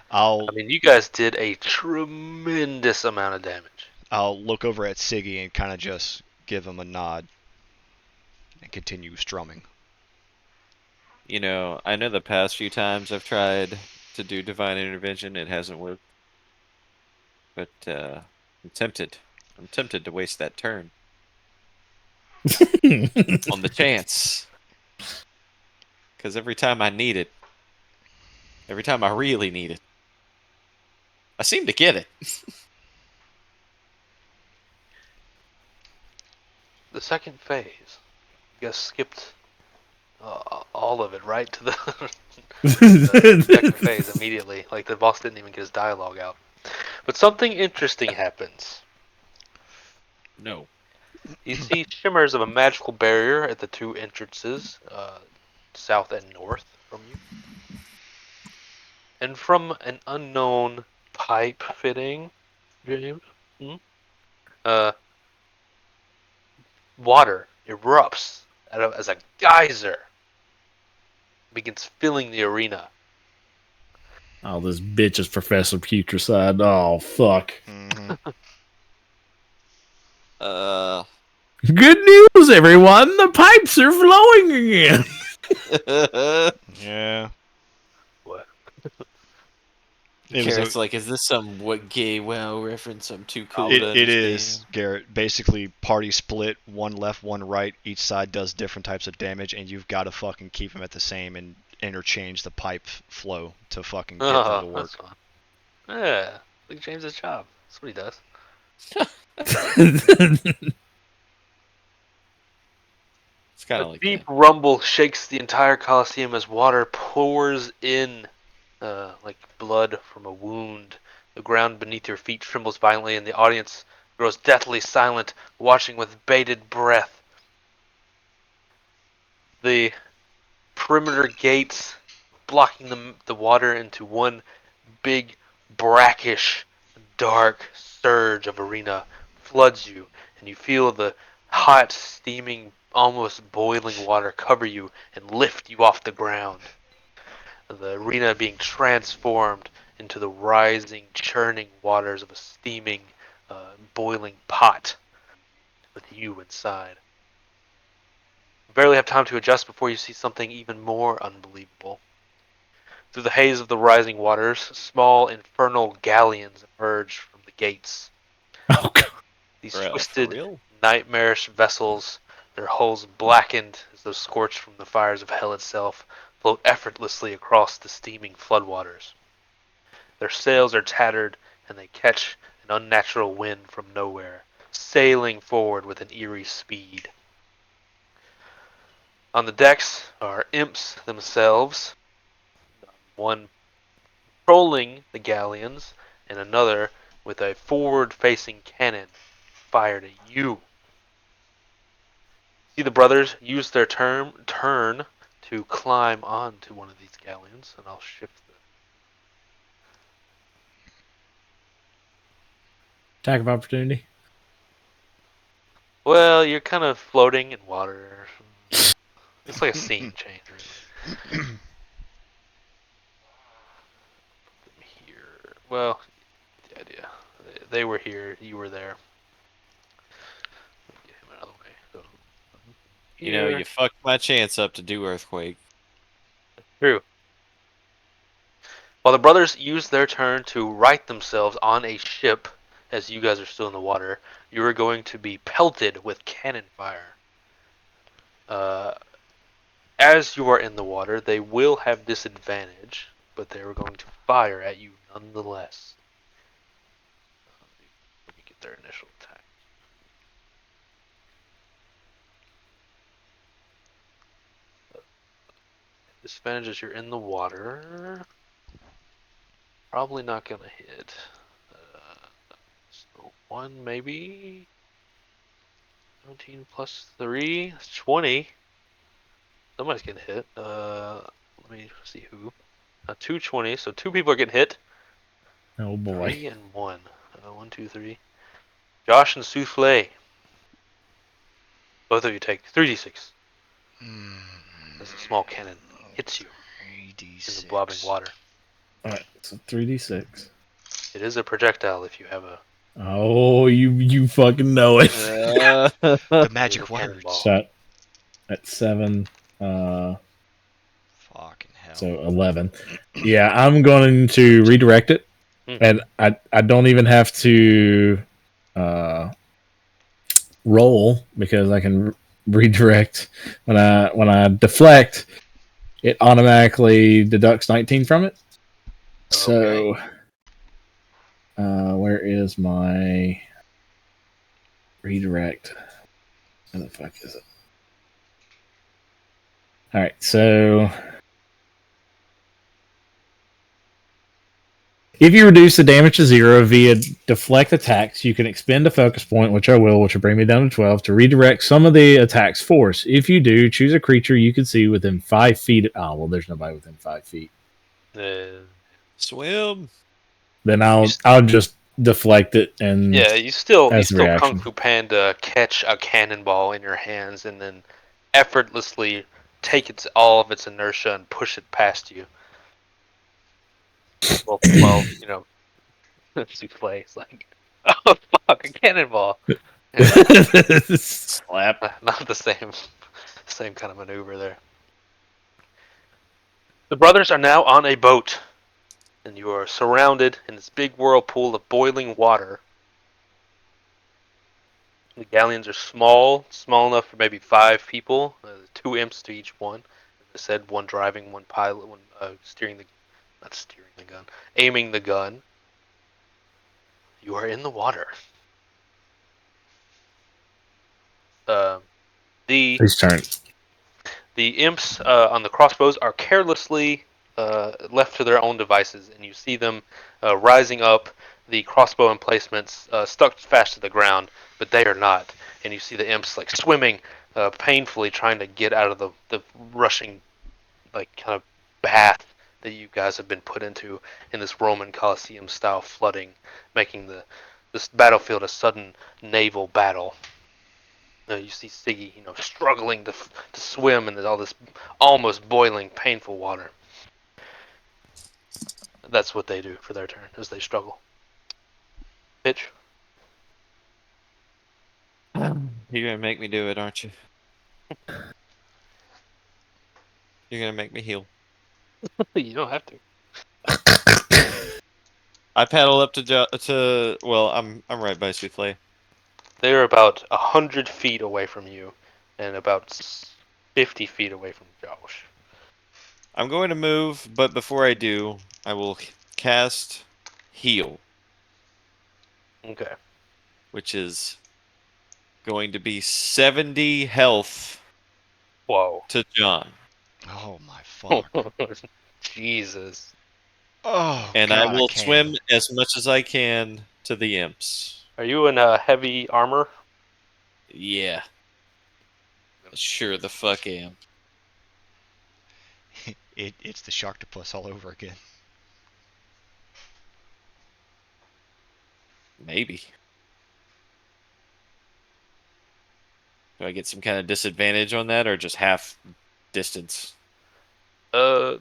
I'll I mean, you guys did a tremendous amount of damage. I'll look over at Siggy and kind of just give him a nod and continue strumming. You know, I know the past few times I've tried to do divine intervention, it hasn't worked. But I'm tempted. I'm tempted to waste that turn on the chance. Because every time I need it, every time I really need it, I seem to get it. The second phase, you guys skipped all of it right to the second phase immediately. Like the boss didn't even get his dialogue out. But something interesting happens. No. You see shimmers of a magical barrier at the 2 entrances, south and north from you. And from an unknown pipe fitting, James, water erupts as a geyser, begins filling the arena. Oh, this bitch is Professor Putricide. Oh, fuck. Mm-hmm. Good news, everyone. The pipes are flowing again. Yeah. What? Garrett's like, is this some what gay WoW reference? I'm too cool to It understand. is, Garrett. Basically, party split, one left, one right. Each side does different types of damage, and you've got to fucking keep them at the same and interchange the pipe flow to fucking get them to work. That's fun. Yeah, like James's job. That's what he does. It's kind A of like deep that. rumble shakes the entire Coliseum as water pours in, like blood from a wound. The ground beneath your feet trembles violently, and the audience grows deathly silent, watching with bated breath. The perimeter gates blocking the water into one big, brackish, dark surge of arena floods you, and you feel the hot, steaming, almost boiling water cover you and lift you off the ground. The arena being transformed into the rising, churning waters of a steaming, boiling pot with you inside. You barely have time to adjust before you see something even more unbelievable. Through the haze of the rising waters, small infernal galleons emerge from the gates. Oh, God. These For twisted, real? nightmarish vessels, their hulls blackened as though scorched from the fires of hell itself, float effortlessly across the steaming floodwaters. Their sails are tattered, and they catch an unnatural wind from nowhere, sailing forward with an eerie speed. On the decks are imps themselves, one patrolling the galleons, and another with a forward-facing cannon fired at you. See the brothers use their turn to climb onto one of these galleons, and I'll shift the. Attack of opportunity. Well, you're kind of floating in water. It's like a scene change, really. Here, well, the idea. They were here. You were there. Get him out of the way. So, You know, here. you fucked my chance up to do Earthquake. True. While the brothers use their turn to right themselves on a ship, as you guys are still in the water, you are going to be pelted with cannon fire. As you are in the water, they will have disadvantage, but they are going to fire at you nonetheless. Let me get their initial attack. Disadvantage as you're in the water. Probably not going to hit. So 1 maybe. 17 plus 3. That's 20. Somebody's getting hit. Let me see who. 220, so 2 people are getting hit. Oh boy. 3 and 1. 1, 2, 3. Josh and Souffle. Both of you take 3d6 as a small cannon hits you in the blobbing water. Alright, so 3d6. It is a projectile if you have a Oh, you fucking know it. The magic little words. cannonball. So at 7, Fucking hell. so 11. Yeah, I'm going to redirect it, and I don't even have to roll because I can redirect when I deflect. It automatically deducts 19 from it. So, where is my redirect? Where the fuck is it? All right, so if you reduce the damage to 0 via deflect attacks, you can expend a focus point, which I will, which will bring me down to 12, to redirect some of the attack's force. If you do, choose a creature you can see within 5 feet. Oh, well, there's nobody within 5 feet. Swim. Then I'll just deflect it and Yeah, you still as a Kung reaction. Fu Panda catch a cannonball in your hands and then effortlessly take all of its inertia and push it past you. Well, you know, Souffle is like, oh fuck, a cannonball. Slap. Not the same kind of maneuver there. The brothers are now on a boat, and you are surrounded in this big whirlpool of boiling water. The galleons are small enough for maybe 5 people, 2 imps to each one. As I said, one driving, one pilot, one aiming the gun. You are in the water. His turn. The imps on the crossbows are carelessly left to their own devices, and you see them rising up, the crossbow emplacements stuck fast to the ground, but they are not. And you see the imps like swimming painfully, trying to get out of the rushing, like kind of bath that you guys have been put into in this Roman Colosseum style flooding, making this battlefield a sudden naval battle. You see Siggy, struggling to swim in all this almost boiling, painful water. That's what they do for their turn, as they struggle. Pitch. You're gonna make me do it, aren't you? You're gonna make me heal. You don't have to. I paddle up to. Well, I'm right by Souffle. They're about 100 feet away from you, and about 50 feet away from Josh. I'm going to move, but before I do, I will cast Heal, Okay. which is going to be 70 health Whoa. to John. Oh my fuck. Jesus. Oh, And God, I will can't. swim as much as I can to the imps. Are you in heavy armor? Yeah. Sure the fuck am. It's the Sharktopus all over again. Maybe. Do I get some kind of disadvantage on that, or just half distance? I'm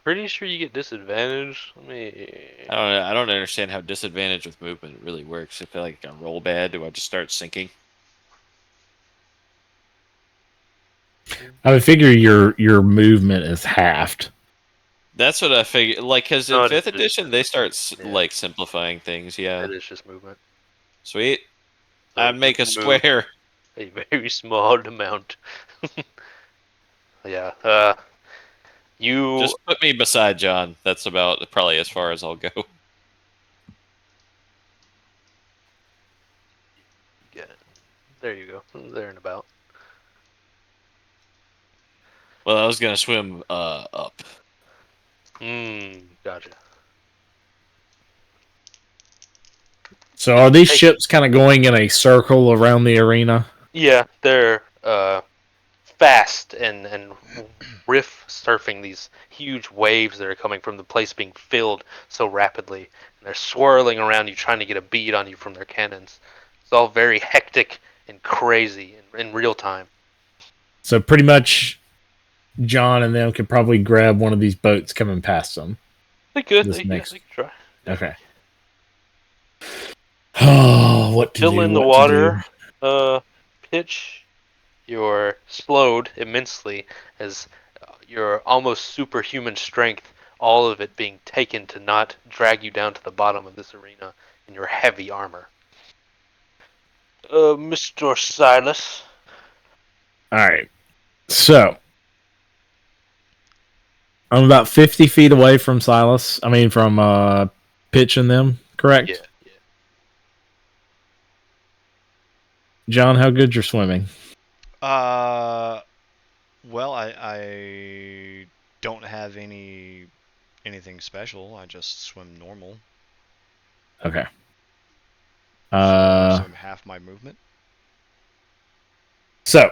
pretty sure you get disadvantage. Let me. I don't understand how disadvantage with movement really works. If I roll bad, do I just start sinking? I would figure your movement is halved. That's what I figured. Because in No, 5th edition, they start yeah. Simplifying things. Yeah. That is just movement. Sweet. So I'd make a move square. a very small amount. Yeah. You. Just put me beside John. That's about probably as far as I'll go. Yeah. There you go. There and about. Well, I was gonna swim up. Gotcha. So are these ships kind of going in a circle around the arena? Yeah, they're fast and riff surfing these huge waves that are coming from the place being filled so rapidly. And they're swirling around you, trying to get a bead on you from their cannons. It's all very hectic and crazy in real time. So pretty much John and them could probably grab one of these boats coming past them. They could. This They makes- could try. Okay. Oh, what to Still do? in the what to water. Pitch. You're slowed immensely as your almost superhuman strength, all of it being taken to not drag you down to the bottom of this arena in your heavy armor. Mr. Silas. All right. So I'm about 50 feet away from Silas. I mean, from Pitch and them, correct? Yeah. John, how good you're swimming? Well, I don't have anything special. I just swim normal. Okay. So I'm half my movement. So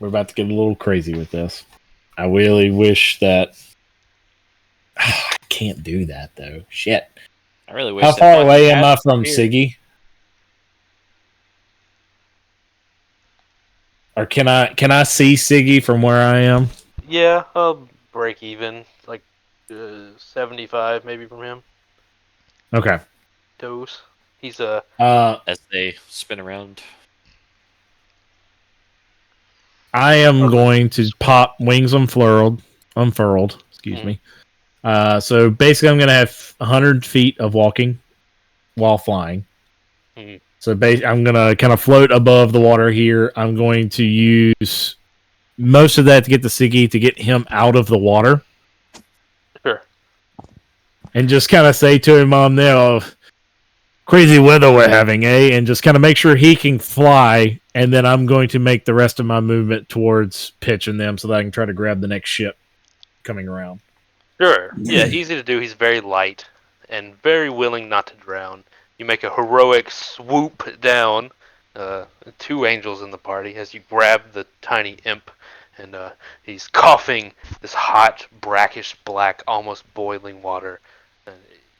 we're about to get a little crazy with this. I really wish that I can't do that though. Shit. I really wish. How that far fucking away am cat I was from here. Siggy? Or can I see Siggy from where I am? Yeah, I'll break even. Like 75 maybe from him. Okay. Toes. He's As they spin around. I am going to pop wings unfurled. Excuse me. So basically, I'm going to have 100 feet of walking while flying. Mhm. So I'm going to kind of float above the water here. I'm going to use most of that to get the Siggy to get him out of the water. sure. And just kind of say to him on there, oh, crazy weather we're having, eh? And just kind of make sure he can fly. And then I'm going to make the rest of my movement towards Pitch and them so that I can try to grab the next ship. coming around. Sure. Yeah, easy to do. He's very light and very willing not to drown. You make a heroic swoop down. Two angels in the party as you grab the tiny imp, and he's coughing this hot, brackish black, almost boiling water. And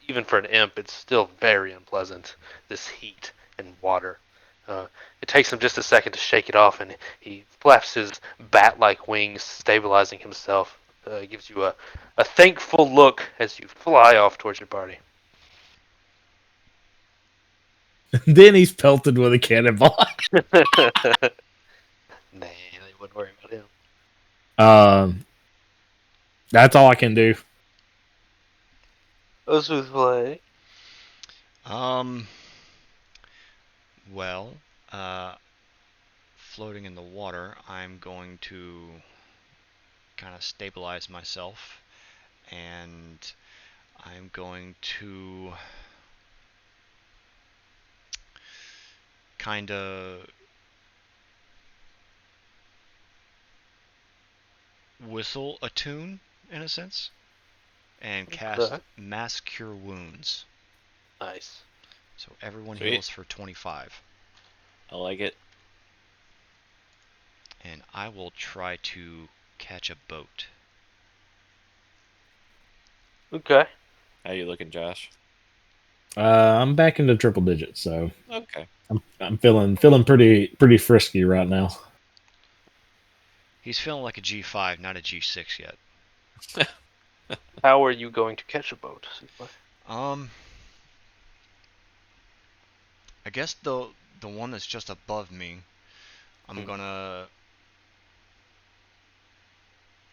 even for an imp, it's still very unpleasant. This heat and water. It takes him just a second to shake it off, and he flaps his bat-like wings, stabilizing himself. Gives you a thankful look as you fly off towards your party. Then he's pelted with a cannonball. Nah, they wouldn't worry about him. That's all I can do. Let's just play. Well, floating in the water, I'm going to kind of stabilize myself, and I'm going to kind of whistle a tune, in a sense, and cast Okay. Mass Cure Wounds. Nice. So everyone Sweet. heals for 25. I like it. And I will try to catch a boat. Okay. How you looking, Josh? I'm back into triple digits, so Okay. I'm feeling pretty frisky right now. He's feeling like a G5, not a G6 yet. How are you going to catch a boat? I guess the one that's just above me, I'm gonna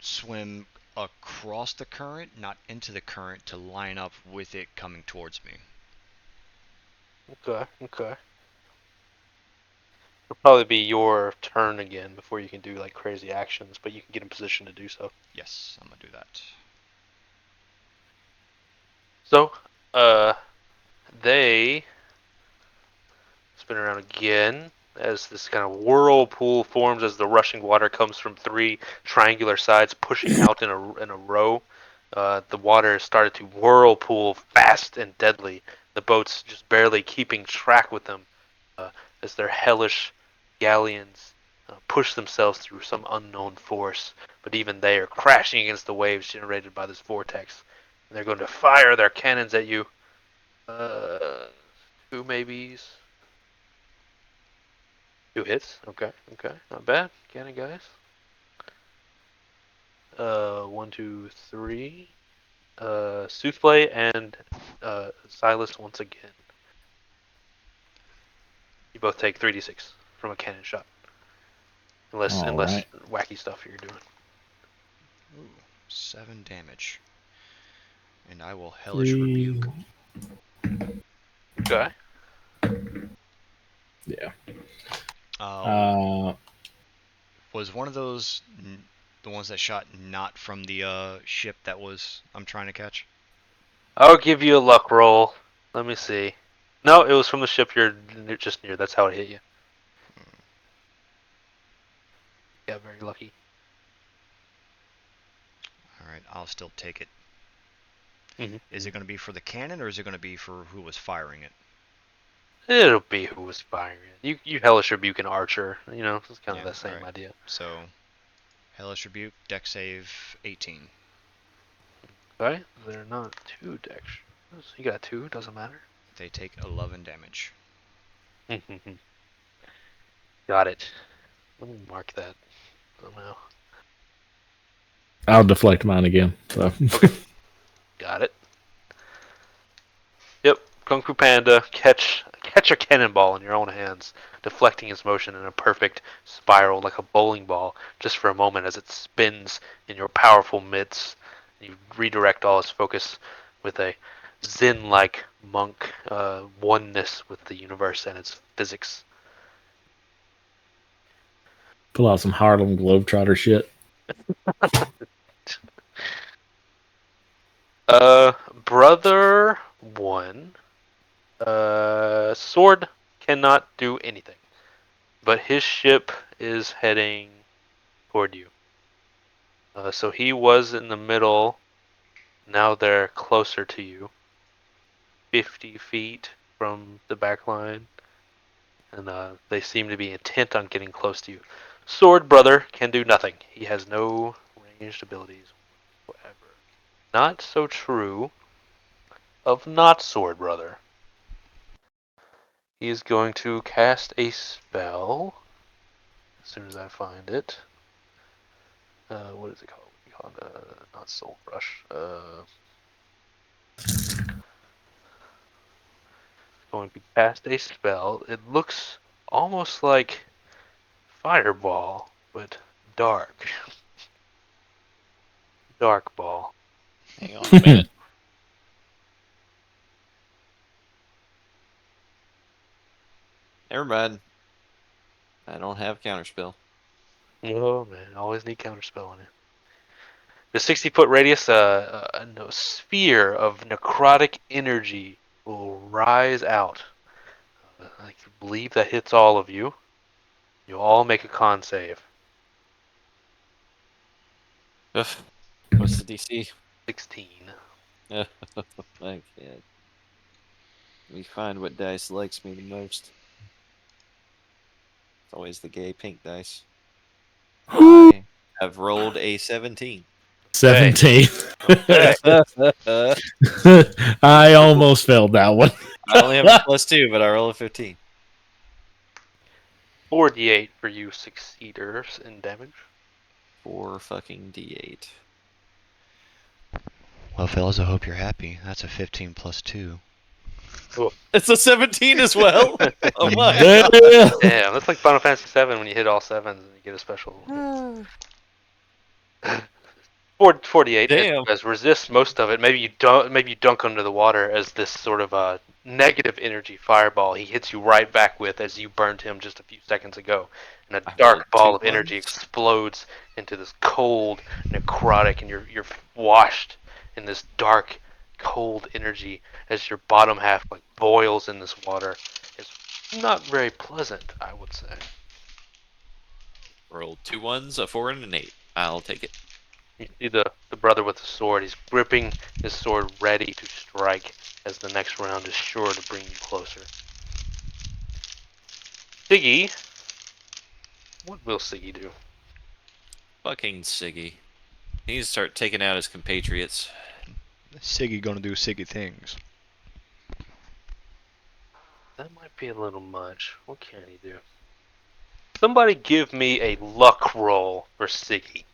swim across the current, not into the current, to line up with it coming towards me. Okay. It'll probably be your turn again before you can do like crazy actions, but you can get in position to do so. Yes, I'm gonna do that. So, they spin around again as this kind of whirlpool forms as the rushing water comes from three triangular sides, pushing out in a row. The water started to whirlpool fast and deadly. The boats just barely keeping track with them as their hellish galleons push themselves through some unknown force. But even they are crashing against the waves generated by this vortex. And they're going to fire their cannons at you. Two maybes. 2 hits. Okay. Not bad. Cannon guys. 1, 2, 3. Souffle and Silas once again. You both take 3d6 from a cannon shot. Unless Alright. wacky stuff you're doing. Ooh, 7 damage. And I will Hellish Rebuke. Okay. Yeah. Was one of those the ones that shot not from the ship that I'm trying to catch? I'll give you a luck roll. Let me see. No, it was from the ship you're just near. That's how it hit you. Got very lucky. Alright, I'll still take it. Mhm. Is it going to be for the cannon, or is it going to be for who was firing it? It'll be who was firing it. You Hellish Rebuke and Archer. You know, it's kind of Yeah, the same alright. idea. So, Hellish Rebuke, Dex save 18. Okay, they're not 2 dex. You got 2, doesn't matter. They take 11 damage. Got it. Let me mark that somehow. I'll deflect mine again. So. Got it. Yep, Kung Fu Panda, catch a cannonball in your own hands, deflecting its motion in a perfect spiral like a bowling ball, just for a moment as it spins in your powerful mitts. You redirect all its focus with a Zen-like monk oneness with the universe and its physics. Pull out some Harlem Globetrotter shit. Brother 1. Sword cannot do anything, but his ship is heading toward you. So he was in the middle. Now they're closer to you. 50 feet from the back line. And they seem to be intent on getting close to you. Sword Brother can do nothing. He has no ranged abilities whatsoever. Not so true of Not Sword Brother. He is going to cast a spell as soon as I find it. What is it called? Not Soul Rush. Going to cast a spell. It looks almost like Fireball, but dark. Dark Ball. Hang on a minute. Never mind. I don't have counterspell. Oh man, always need counterspell on it. The 60-foot radius, a sphere of necrotic energy will rise out. I believe that hits all of you. You all make a con save. Ugh. What's the DC? 16. I can't. Let me find what dice likes me the most. It's always the gay pink dice. I have rolled a 17. 17. Okay. I almost failed that one. I only have a +2, but I roll a 15. 4d8 for you succeeders in damage. 4 fucking D8. Well, fellas, I hope you're happy. That's a 15 plus 2. It's a 17 as well. Oh my Damn. god. Damn, that's like Final Fantasy 7 when you hit all sevens and you get a special. 48. Damn. It does resist most of it. Maybe you don't. Maybe you dunk under the water as this sort of negative energy fireball he hits you right back with as you burned him just a few seconds ago, and a I rolled dark ball 2 of energy ones. explodes into this cold necrotic, and you're washed in this dark, cold energy as your bottom half like boils in this water. It's not very pleasant, I would say. Rolled 2 ones, a 4, and an 8. I'll take it. You see the brother with the sword. He's gripping his sword ready to strike as the next round is sure to bring you closer. Siggy, what will Siggy do? Fucking Siggy. He needs to start taking out his compatriots. Siggy gonna do Siggy things. That might be a little much. What can he do? Somebody give me a luck roll for Siggy.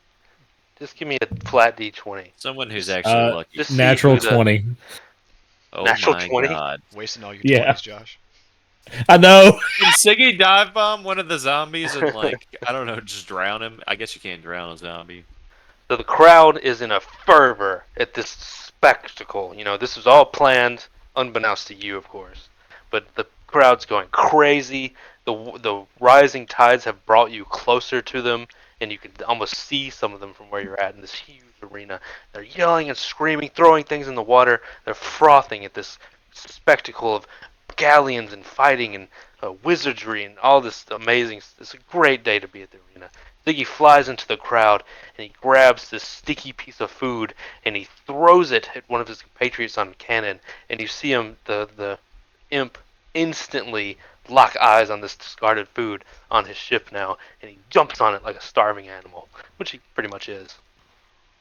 Just give me a flat d20. Someone who's actually lucky. Just see Natural who the- 20. Oh natural my 20? god. Wasting all your Yeah. 20s, Josh. I know. Can Siggy dive bomb one of the zombies and, like, I don't know, just drown him? I guess you can't drown a zombie. So the crowd is in a fervor at this spectacle. You know, this was all planned, unbeknownst to you, of course. But the crowd's going crazy. The rising tides have brought you closer to them, and you can almost see some of them from where you're at in this huge arena. They're yelling and screaming, throwing things in the water. They're frothing at this spectacle of galleons and fighting and wizardry and all this amazing. It's a great day to be at the arena. Ziggy flies into the crowd and he grabs this sticky piece of food and he throws it at one of his compatriots on a cannon. And you see him, the imp, instantly lock eyes on this discarded food on his ship now, and he jumps on it like a starving animal, which he pretty much is,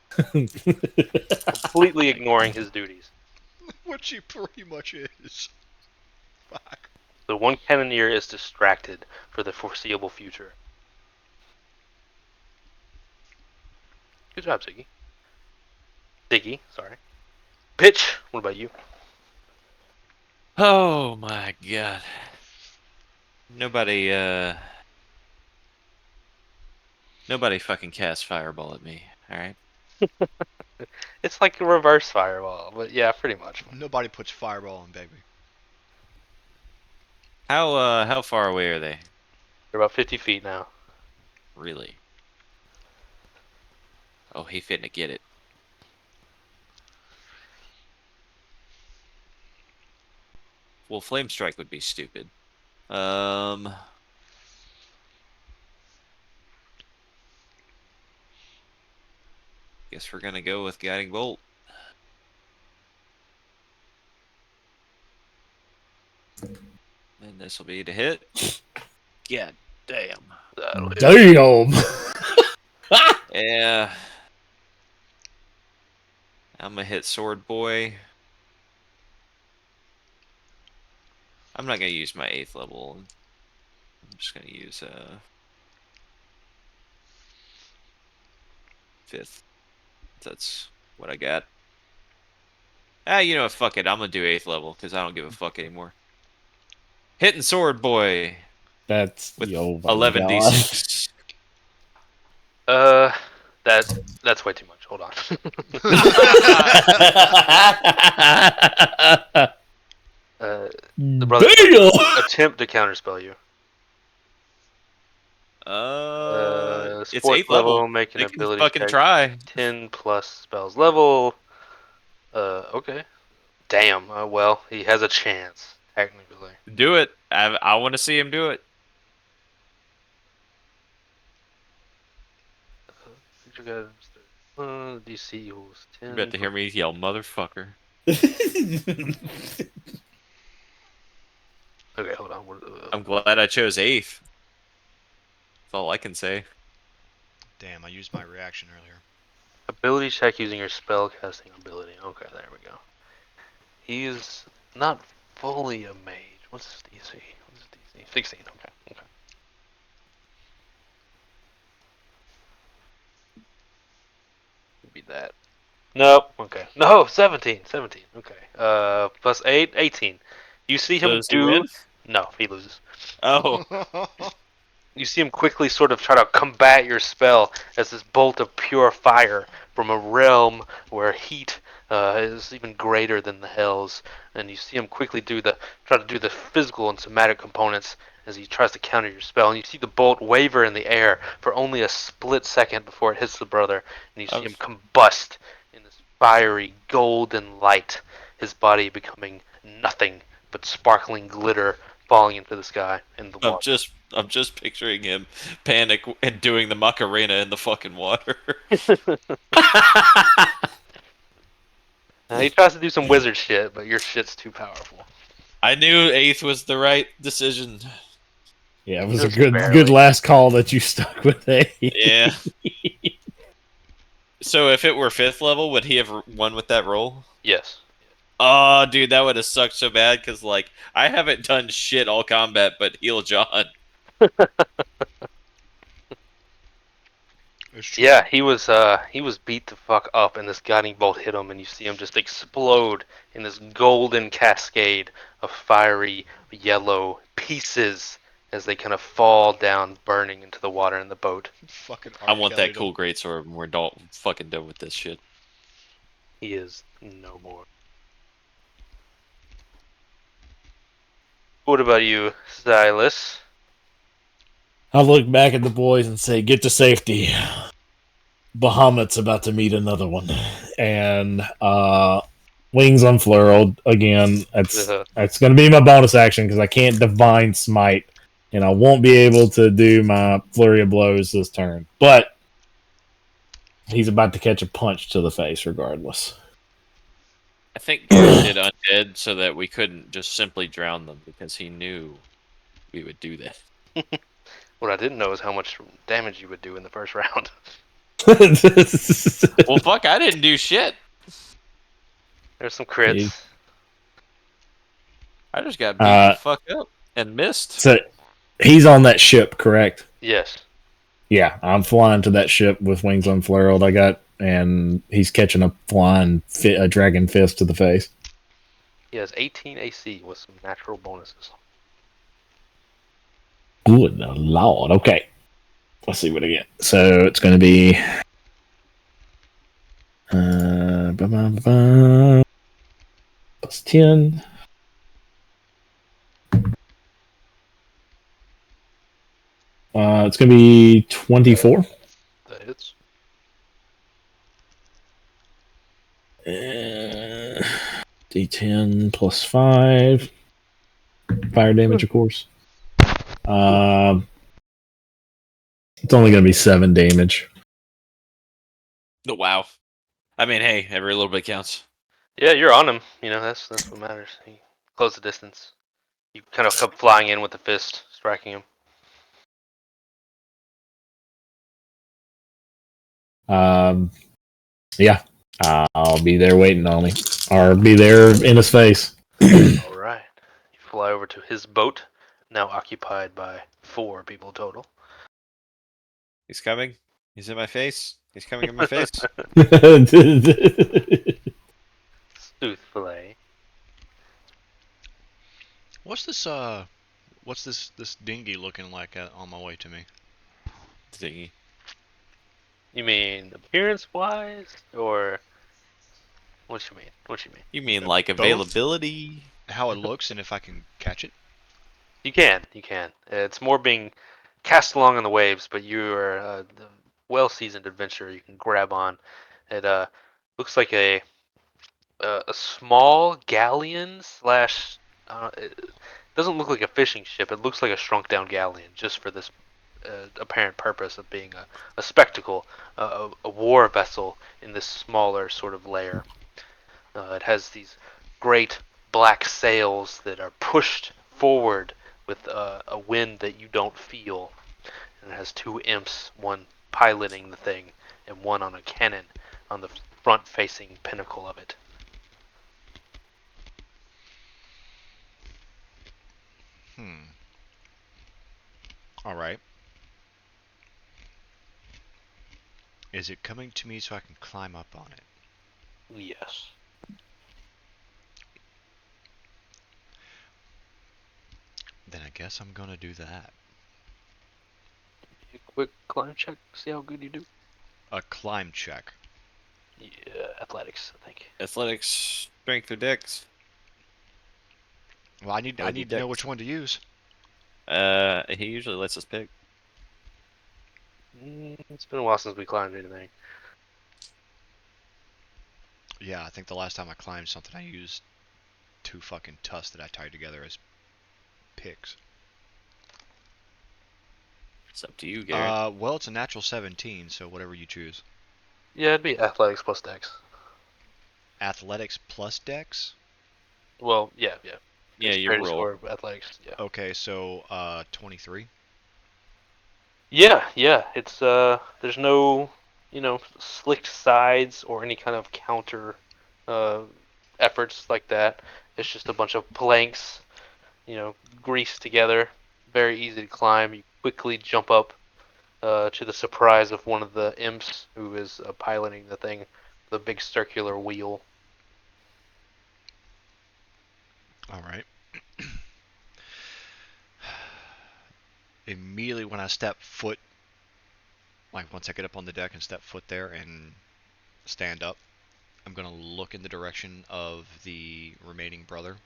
completely ignoring his duties. Which he pretty much is. Fuck. The one cannoneer is distracted for the foreseeable future. Good job, Ziggy. Ziggy, sorry. Pitch, what about you? Oh my god. Nobody fucking cast fireball at me, alright? It's like a reverse fireball, but yeah, pretty much. Nobody puts fireball on baby. How far away are they? They're about 50 feet now. Really? Oh, he finna get it. Well, flame strike would be stupid. Guess we're gonna go with Guiding Bolt. And this will be to hit. God damn. That'll hit. Damn. Yeah. I'm gonna hit Sword Boy. I'm not gonna use my 8th level. I'm just gonna use 5th. That's what I got. You know what? Fuck it. I'm gonna do 8th level because I don't give a fuck anymore. Hitting Sword Boy That's with oh my 11 God. d6. That's way too much. Hold on. The brother Damn. attempt to counterspell you. It's Fourth 8th level. make an They can ability fucking check. try. 10 plus spells level. Okay. Damn. Well, he has a chance technically. Do it. I want to see him do it. DC equals 10. You bet to hear me yell, motherfucker. Okay, hold on. I'm glad I chose 8th. That's all I can say. Damn, I used my reaction earlier. Ability check using your spell casting ability. Okay, there we go. He's not fully a mage. What's his DC? What's his DC? 16. Okay. Be that. Nope. Okay. No, 17. 17. Okay. Plus 8, 18. You see him Does he do. win? No, he loses. Oh. You see him quickly sort of try to combat your spell as this bolt of pure fire from a realm where heat is even greater than the hells, and you see him quickly try to do the physical and somatic components as he tries to counter your spell, and you see the bolt waver in the air for only a split second before it hits the brother, and you see him combust in this fiery golden light, his body becoming nothing but sparkling glitter falling into the sky in the water. I'm just picturing him panic and doing the Macarena in the fucking water. He tries to do some wizard shit, but your shit's too powerful. I knew 8th was the right decision. Yeah, it was a Just good barely. good last call that you stuck with. Yeah. So if it were 5th level, would he have won with that roll? Yes. Oh, dude, that would have sucked so bad because, like, I haven't done shit all combat but heal John. Yeah, he was beat the fuck up, and this guiding bolt hit him, and you see him just explode in this golden cascade of fiery yellow pieces as they kind of fall down, burning into the water in the boat. Fucking I want that R-Kelly'd cool him. greatsword when we're fucking done with this shit. He is no more. What about you, Silas? I look back at the boys and say, "Get to safety." Bahamut's about to meet another one, and wings unfurled again. It's going to be my bonus action because I can't divine smite, and I won't be able to do my flurry of blows this turn. But he's about to catch a punch to the face, regardless. I think Garrett did undead so that we couldn't just simply drown them because he knew we would do that. What I didn't know is how much damage you would do in the first round. Well, fuck, I didn't do shit. There's some crits. Yeah. I just got beat the fuck up and missed. So he's on that ship, correct? Yes. Yeah, I'm flying to that ship with wings unfurled. And he's catching a a dragon fist to the face. He has 18 AC with some natural bonuses. Good lord. Okay. Let's see what I get. So it's going to be plus 10. It's going to be 24. That hits. D10 plus 5. Fire damage, of course. It's only going to be 7 damage. Oh, wow. I mean, hey, every little bit counts. Yeah, you're on him. You know, that's what matters. You close the distance. You kind of come flying in with the fist, striking him. Yeah, I'll be there waiting on him, or be there in his face. All right. You fly over to his boat, now occupied by 4 people total. He's coming. He's in my face. He's coming in my face. Soothfully. What's this dinghy looking like on my way to me? Dingy. You mean appearance-wise, or what you mean? What you mean? You mean like Both? availability? How it looks and if I can catch it? You can. It's more being cast along on the waves, but you are the well-seasoned adventurer. You can grab on. It looks like a small galleon slash. It doesn't look like a fishing ship. It looks like a shrunk-down galleon, just for this apparent purpose of being a spectacle, a war vessel in this smaller sort of layer. It has these great black sails that are pushed forward with a wind that you don't feel. And it has 2 imps, one piloting the thing and one on a cannon on the front-facing pinnacle of it. All right. Is it coming to me so I can climb up on it? Yes. Then I guess I'm gonna do that. A quick climb check, see how good you do. A climb check. Yeah, athletics, I think. Athletics, strength, or dex? Well, I need to know which one to use. He usually lets us pick. It's been a while since we climbed anything. Yeah, I think the last time I climbed something, I used 2 fucking tusks that I tied together as picks. It's up to you, Garrett. Well, it's a natural 17, so whatever you choose. Yeah, it'd be athletics plus dex. Athletics plus dex? Well, yeah. Yeah, you Greatest roll. score of athletics, yeah. Okay, so 23. Yeah. It's there's no, slicked sides or any kind of counter uh efforts like that. It's just a bunch of planks, greased together. Very easy to climb. You quickly jump up to the surprise of one of the imps who is piloting the thing, the big circular wheel. All right. Immediately when I step foot, like once I get up on the deck and step foot there and stand up, I'm gonna look in the direction of the remaining brother.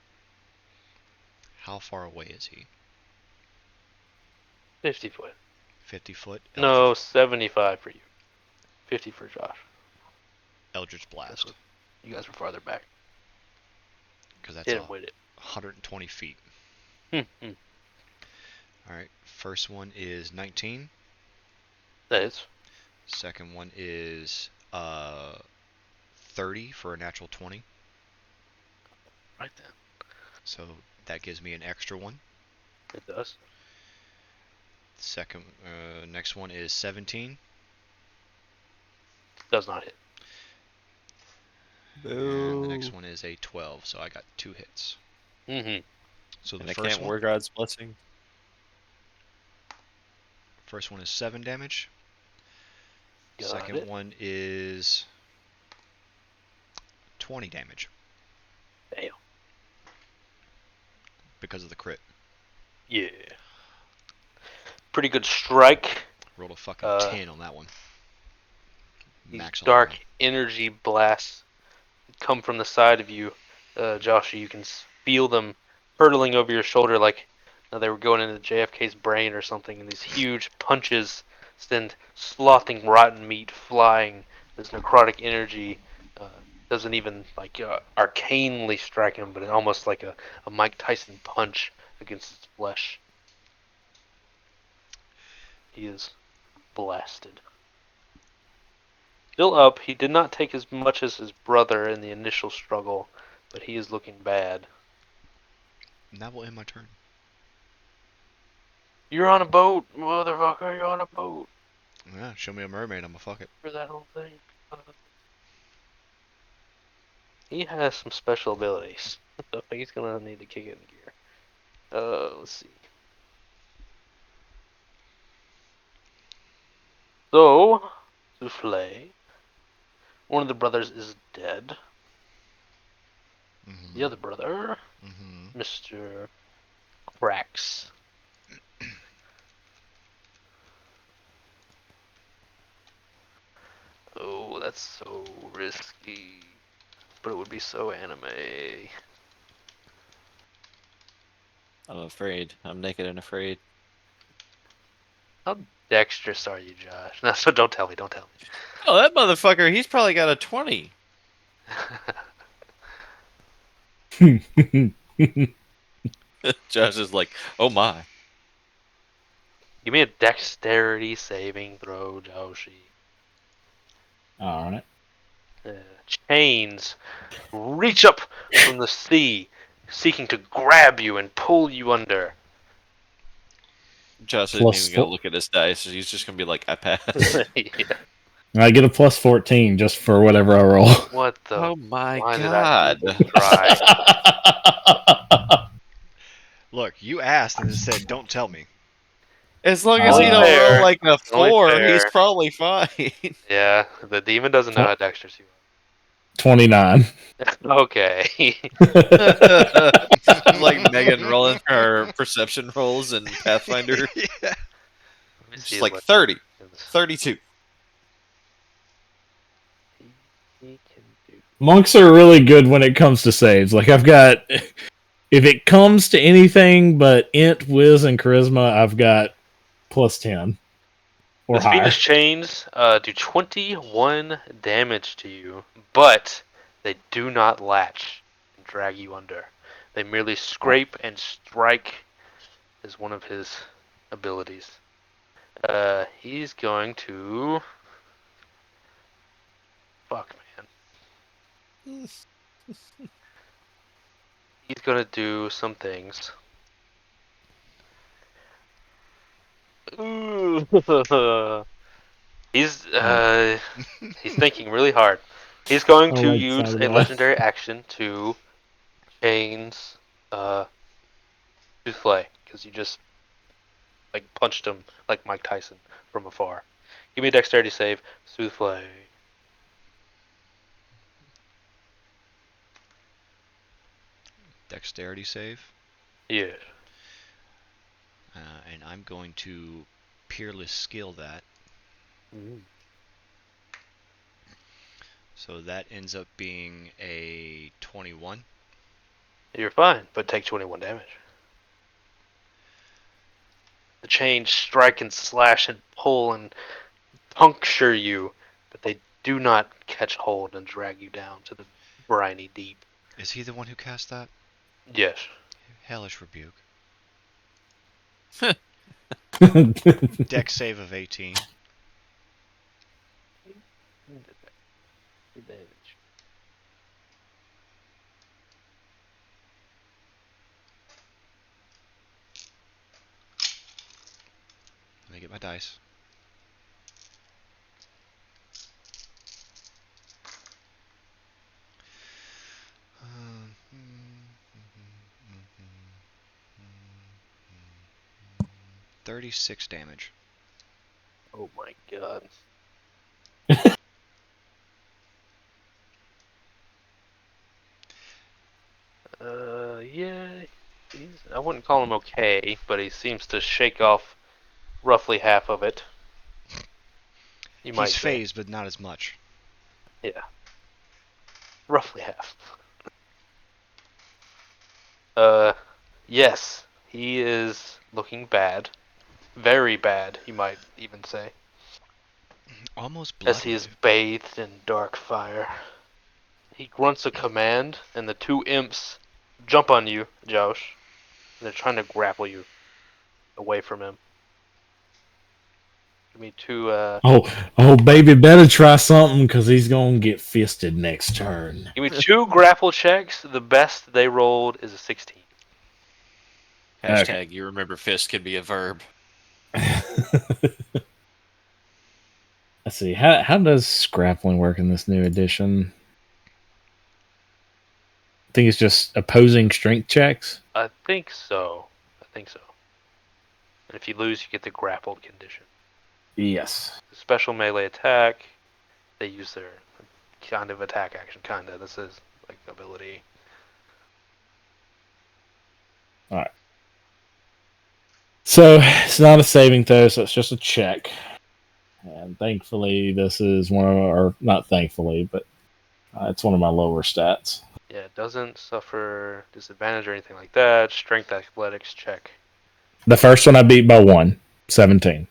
How far away is he? 50 foot. 50 foot? No, 75 for you. 50 for Josh. Eldritch Blast. You guys were farther back. Because that's Hit him with it. 120 feet. Hmm. Alright, first one is 19. That is. Second one is 30 for a natural 20. Right then. So that gives me an extra one. It does. Second, next one is 17. Does not hit. And the next one is a 12, so I got 2 hits. Mm-hmm. So And the I first can't one, wear God's blessing. first one is 7 damage. Got Second it. one is 20 damage Damn. because of the crit. Yeah. Pretty good strike. Rolled a fucking 10 on that one. These Max on dark that one. energy blasts come from the side of you, Josh. You can feel them hurtling over your shoulder like they were going into JFK's brain or something. And these huge punches send slothing rotten meat flying. This necrotic energy doesn't even arcanely strike him, but it almost like a Mike Tyson punch against his flesh. He is blasted. Still up. He did not take as much as his brother in the initial struggle, but he is looking bad. And that will end my turn. You're on a boat, motherfucker. You're on a boat Yeah, show me a mermaid, I'ma fuck it. for that whole thing. He has some special abilities, so he's gonna need to kick it in gear. Let's see. So, Souffle. One of the brothers is dead. Mm-hmm. The other brother, Mm-hmm. Mr. Crax. Oh, that's so risky. But it would be so anime. I'm afraid. I'm naked and afraid. How dexterous are you, Josh? No, so don't tell me, don't tell me. Oh, that motherfucker, he's probably got a 20. Josh is like, oh my. Give me a dexterity saving throw, Joshi. All right. Chains reach up from the sea, seeking to grab you and pull you under. Josh didn't Plus even go four. look at his dice. He's just gonna be like, I pass. Yeah. I get a plus 14 just for whatever I roll. What the? Oh my Why god. did I even try? Look, you asked and it said, "Don't tell me." As long as Only he don't fair. roll like a Only 4, he's fair. probably fine. Yeah, the demon doesn't know how dexterous you 29. are. Okay. Like Megan rolling her perception rolls in Pathfinder. Yeah. Let me Just see like what 30, he 32. can do. Monks are really good when it comes to saves. Like, I've got. If it comes to anything but int, whiz, and charisma, I've got plus 10 or The higher. Phoenix chains do 21 damage to you, but they do not latch and drag you under. They merely scrape and strike is one of his abilities. He's going to... Fuck, man. He's going to do some things. Ooh. He's thinking really hard. He's going I to like use sound a of that. legendary action to chains Souffle, because you just like punched him like Mike Tyson from afar. Give me a dexterity save, Souffle. Dexterity save. Yeah. And I'm going to peerless skill that. So that ends up being a 21. You're fine, but take 21 damage. The chains strike and slash and pull and puncture you, but they do not catch hold and drag you down to the briny deep. Is he the one who cast that? Yes. Hellish rebuke. Dex save of 18. Let me get my dice. Um, 36 damage. Oh my god. Yeah, I wouldn't call him okay, but he seems to shake off roughly half of it. You might He's say. phased, but not as much. Yeah. Roughly half. Yes, he is looking bad. Very bad, you might even say. Almost bloody. As he is bathed in dark fire. He grunts a command, and the two imps jump on you, Josh. And they're trying to grapple you away from him. Give me two. Oh, baby, better try something because he's gonna get fisted next turn. Give me two grapple checks. The best they rolled is a 16. Hashtag you remember fist can be a verb. Let's see. How does grappling work in this new edition? I think it's just opposing strength checks. I think so. And if you lose, you get the grappled condition. Yes. Special melee attack. They use their kind of attack action. Kinda. This is like ability. So it's not a saving throw, so it's just a check. And thankfully, this is one of our, not thankfully, but it's one of my lower stats. Yeah, it doesn't suffer disadvantage or anything like that. Strength athletics check. The first one I beat by 1, 17.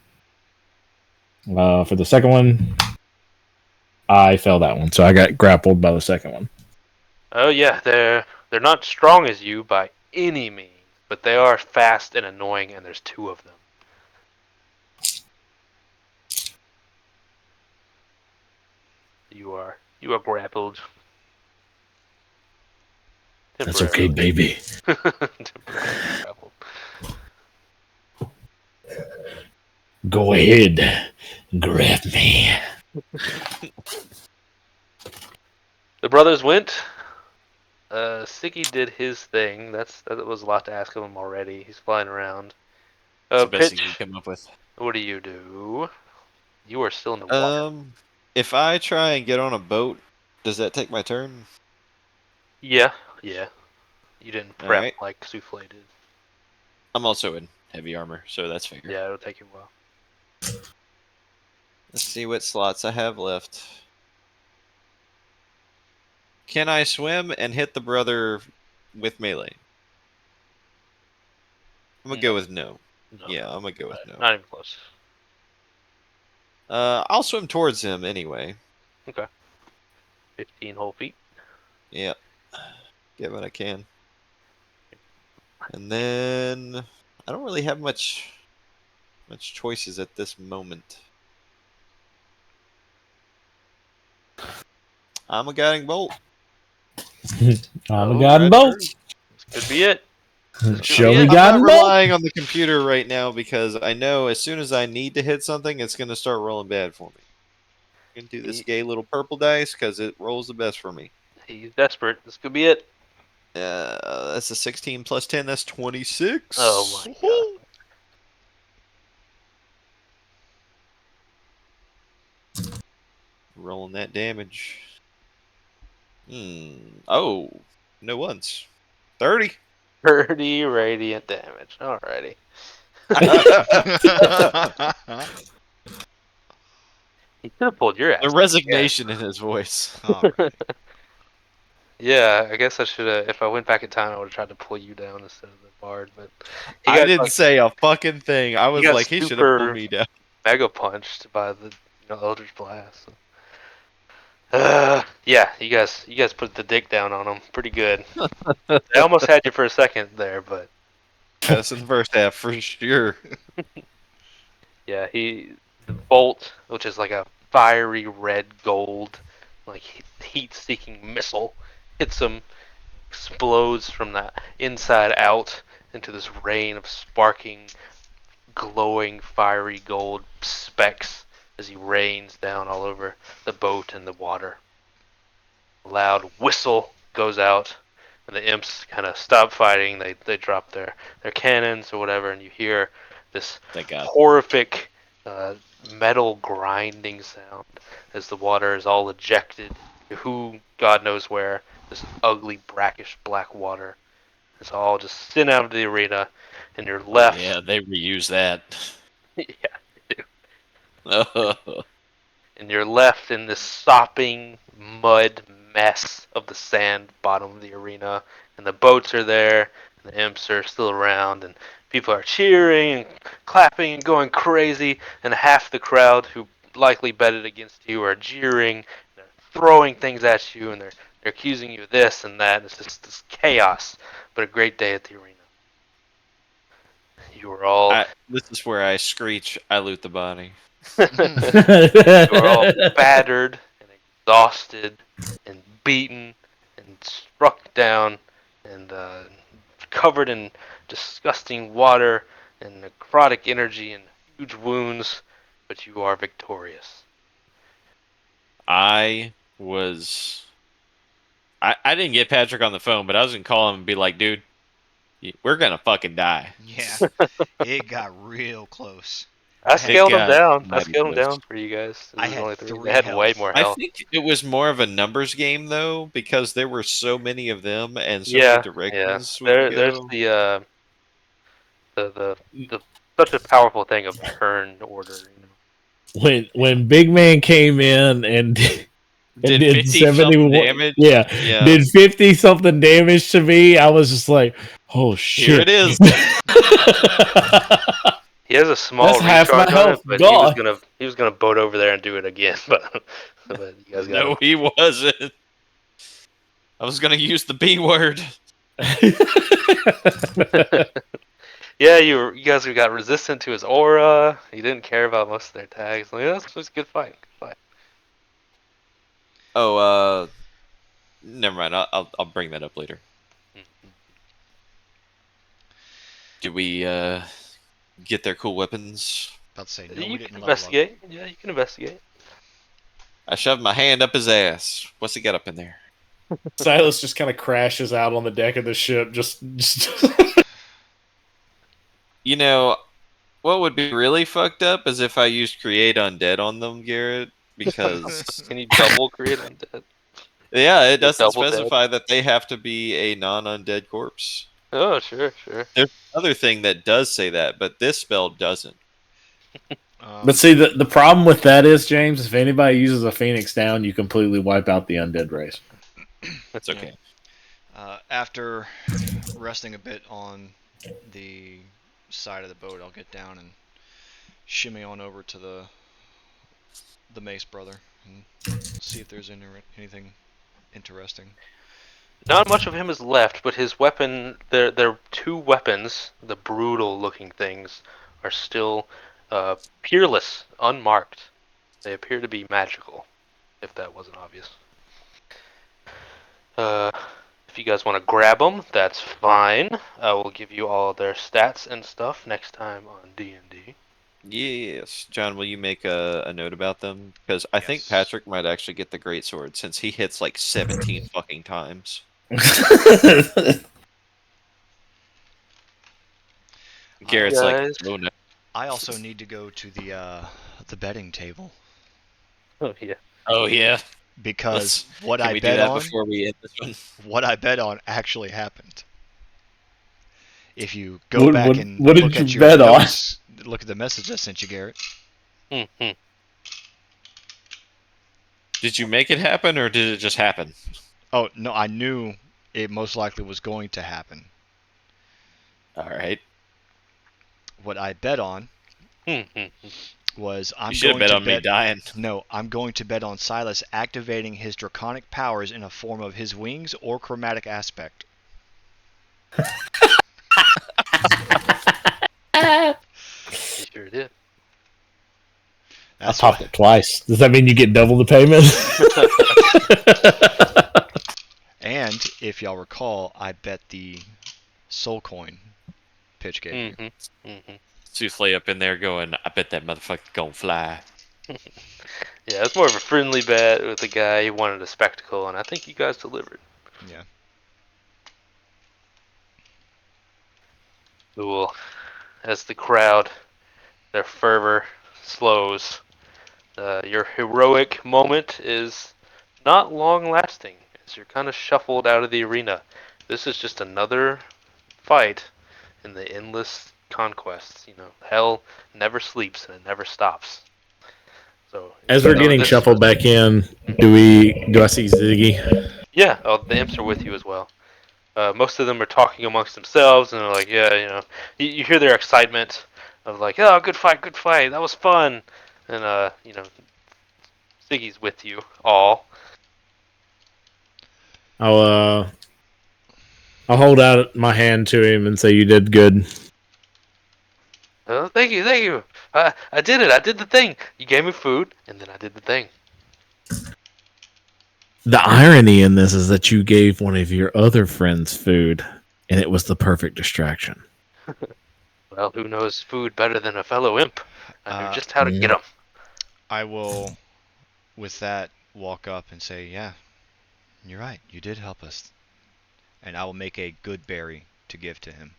For the second one, I failed that one, so I got grappled by the second one. Oh yeah, they're not strong as you by any means, but they are fast and annoying, and there's two of them. You are grappled. That's okay, baby. Temporarily grappled. Go ahead, grab me. The brothers went. Siggy did his thing. That was a lot to ask of him already. He's flying around. That's the best Pitch, you can come up with. what do you do? You are still in the water. If I try and get on a boat, does that take my turn? Yeah. You didn't prep Alright. like Souffle did. I'm also in heavy armor, so that's fair. Yeah, it'll take you a while. Let's see what slots I have left. Can I swim and hit the brother with melee? I'm gonna go with no. No, Yeah, I'm gonna go with no. not even close. I'll swim towards him anyway. 15 whole feet. Yeah. Get what I can. And then I don't really have much choices at this moment. I'm a guiding bolt. I'm a guiding bolt. This could be it. Show Yeah, me I'm guiding not bolt. relying on the computer right now because I know as soon as I need to hit something, it's going to start rolling bad for me. I'm going to do this gay little purple dice because it rolls the best for me. He's desperate. This could be it. That's a 16 plus 10. That's 26. Oh my god. Rolling that damage. Oh, no ones. 30. 30 radiant damage. Alrighty. He could have pulled your ass. The resignation in his voice. Alright. Yeah, I guess I should have. If I went back in time, I would have tried to pull you down instead of the bard. But he I got, didn't like, say a fucking thing. I was got like, he should have super- pulled me down. mega punched by the Eldritch Blast. Yeah, you guys put the dick down on him pretty good. I almost had you for a second there, but That's in the first half for sure. yeah, the bolt, which is like a fiery red gold, like heat-seeking missile, hits him, explodes from the inside out into this rain of sparking, glowing, fiery gold specks as he rains down all over the boat and the water. A loud whistle goes out, and the imps kind of stop fighting. They drop their cannons or whatever, and you hear this Thank God. horrific metal grinding sound as the water is all ejected to who God knows where. This ugly brackish black water. It's all just sent out of the arena, and you're left. Yeah, they reuse that. Yeah, and you're left in this sopping mud mess of the sand bottom of the arena, and the boats are there, and the imps are still around, and people are cheering and clapping and going crazy, and half the crowd who likely betted against you are jeering, and they're throwing things at you, and they're accusing you of this and that. It's just this chaos, but a great day at the arena. You are all This is where I screech, I loot the body. You're all battered and exhausted and beaten and struck down and covered in disgusting water and necrotic energy and huge wounds, but you are victorious. I didn't get Patrick on the phone, but I was gonna call him and be like, dude, we're gonna fucking die. Yeah, it got real close. I scaled them got down. I mighty scaled them close. down for you guys. I There's had only three. 3 They had way health. more I health. think it was more of a numbers game though, because there were so many of them and so Yeah, many directions we There, could there's go. the such a powerful thing of turn order. When Big Man came in and Did did 50 71 something damage? Yeah, Yeah. did 50 something damage to me. I was just like, oh shit. Here it is. He has a small That's half my recharge on it, health but gone. he was gonna boat over there and do it again. But you guys got No, he wasn't. I was gonna use the B word. Yeah, you guys got resistant to his aura. He didn't care about most of their tags. Like, that was a good fight. Good fight. Oh, never mind. I'll bring that up later. Did we get their cool weapons? About to say no, we You didn't can level up. investigate. Yeah, you can investigate. I shoved my hand up his ass. What's he got up in there? Silas just kind of crashes out on the deck of the ship. Just You know, what would be really fucked up is if I used create undead on them, Garrett, because Can you double create undead? yeah, it doesn't Double dead. specify that they have to be a non-undead corpse. Oh, sure. There's another thing that does say that, but this spell doesn't. But see, the problem with that is, James, if anybody uses a Phoenix down, you completely wipe out the undead race. That's okay. After resting a bit on the side of the boat, I'll get down and shimmy on over to the Mace brother and see if there's anything interesting. Not much of him is left, but his weapon, their 2 weapons, the brutal-looking things, are still peerless, unmarked. They appear to be magical, if that wasn't obvious. If you guys want to grab them, that's fine. I will give you all their stats and stuff next time on D&D. Yes, John, will you make a note about them? Because I think Yes. Patrick might actually get the greatsword since he hits like 17 fucking times. Garrett's like, Guys. oh no. I also need to go to the betting table Oh, yeah. Oh yeah. because what Can I we do bet that on, before we end this one? what I bet on actually happened. If you go back What- and what did look you at your bet on? notes, look at the message I sent you, Garrett. Mm-hmm. Did you make it happen or did it just happen? Oh no, I knew it most likely was going to happen. All right. What I bet on Mm-hmm. was I'm You should have going bet to on me dying. No, I'm going to bet on Silas activating his draconic powers in a form of his wings or chromatic aspect. You sure did. I That's popped what, it twice. Does that mean you get double the payment? and if y'all recall, I bet the soul coin pitch gave you. Mm-hmm. Mm-hmm. Souffle up in there going, I bet that motherfucker gonna fly. Yeah, it's more of a friendly bet with a guy who wanted a spectacle, and I think you guys delivered. Yeah. Cool. As the crowd, their fervor slows, your heroic moment is not long lasting as you're kind of shuffled out of the arena. This is just another fight in the endless conquests. You know, hell never sleeps and it never stops. So As we're so getting this- shuffled back in, do I see Ziggy? Yeah, the imps are with you as well. Most of them are talking amongst themselves, and they're like, yeah, you know, you hear their excitement of like, oh, good fight, that was fun, and you know, Siggy's with you all. I'll hold out my hand to him and say you did good. Thank you. I did it. I did the thing. You gave me food, and then I did the thing. The irony in this is that you gave one of your other friends food, and it was the perfect distraction. Well, who knows food better than a fellow imp? I knew just how to mm. get him. I will, with that, walk up and say, yeah, you're right. You did help us. And I will make a good berry to give to him.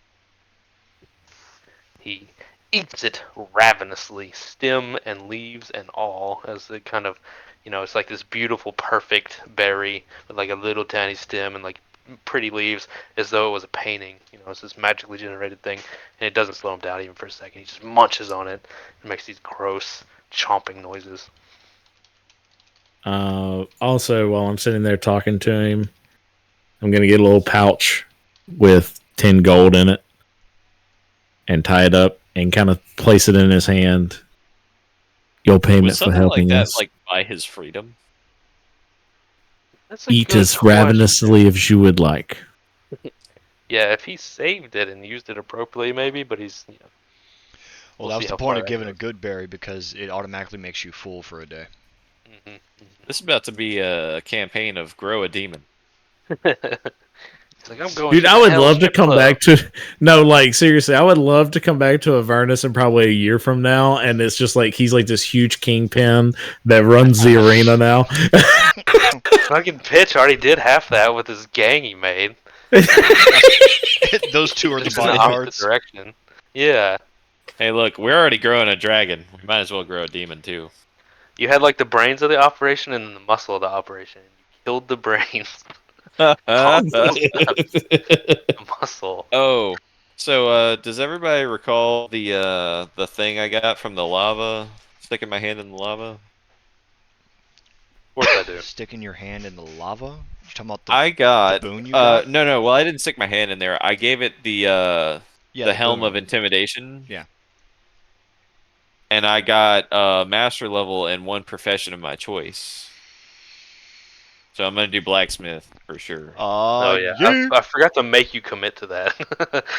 He eats it ravenously, stem and leaves and all, as it kind of, it's like this beautiful, perfect berry with like a little tiny stem and like pretty leaves, as though it was a painting. It's this magically generated thing, and it doesn't slow him down even for a second. He just munches on it and makes these gross chomping noises. Also, while I'm sitting there talking to him, I'm going to get a little pouch with 10 gold in it and tie it up and kind of place it in his hand. Your payment Was for something helping like that us. like by his freedom? That's a Eat good as question. ravenously as you would like. Yeah, if he saved it and used it appropriately, maybe, but he's, Well, We'll that was see the how point far of that giving a goes. good berry because it automatically makes you full for a day. This is about to be a campaign of grow a demon. He's like, I'm going Dude, to I the would Hell love to Strip come Club. back to... No, like, seriously, I would love to come back to Avernus in probably a year from now, and it's just like, he's like this huge kingpin that runs the arena now. Fucking Pitch already did half that with his gang he made. Those two are the Just in the opposite bodyguards. direction. Yeah. Hey, look, we're already growing a dragon. We might as well grow a demon too. You had like the brains of the operation and then the muscle of the operation. You killed the brains. The muscle. Oh, so does everybody recall the thing I got from the lava? Sticking my hand in the lava. Of course I do. Sticking your hand in the lava? You talking about I got the boon you got? no. Well, I didn't stick my hand in there. I gave it the Yeah, helm boon. of intimidation. Yeah. And I got master level in one profession of my choice. So I'm gonna do blacksmith for sure. Oh yeah. I forgot to make you commit to that.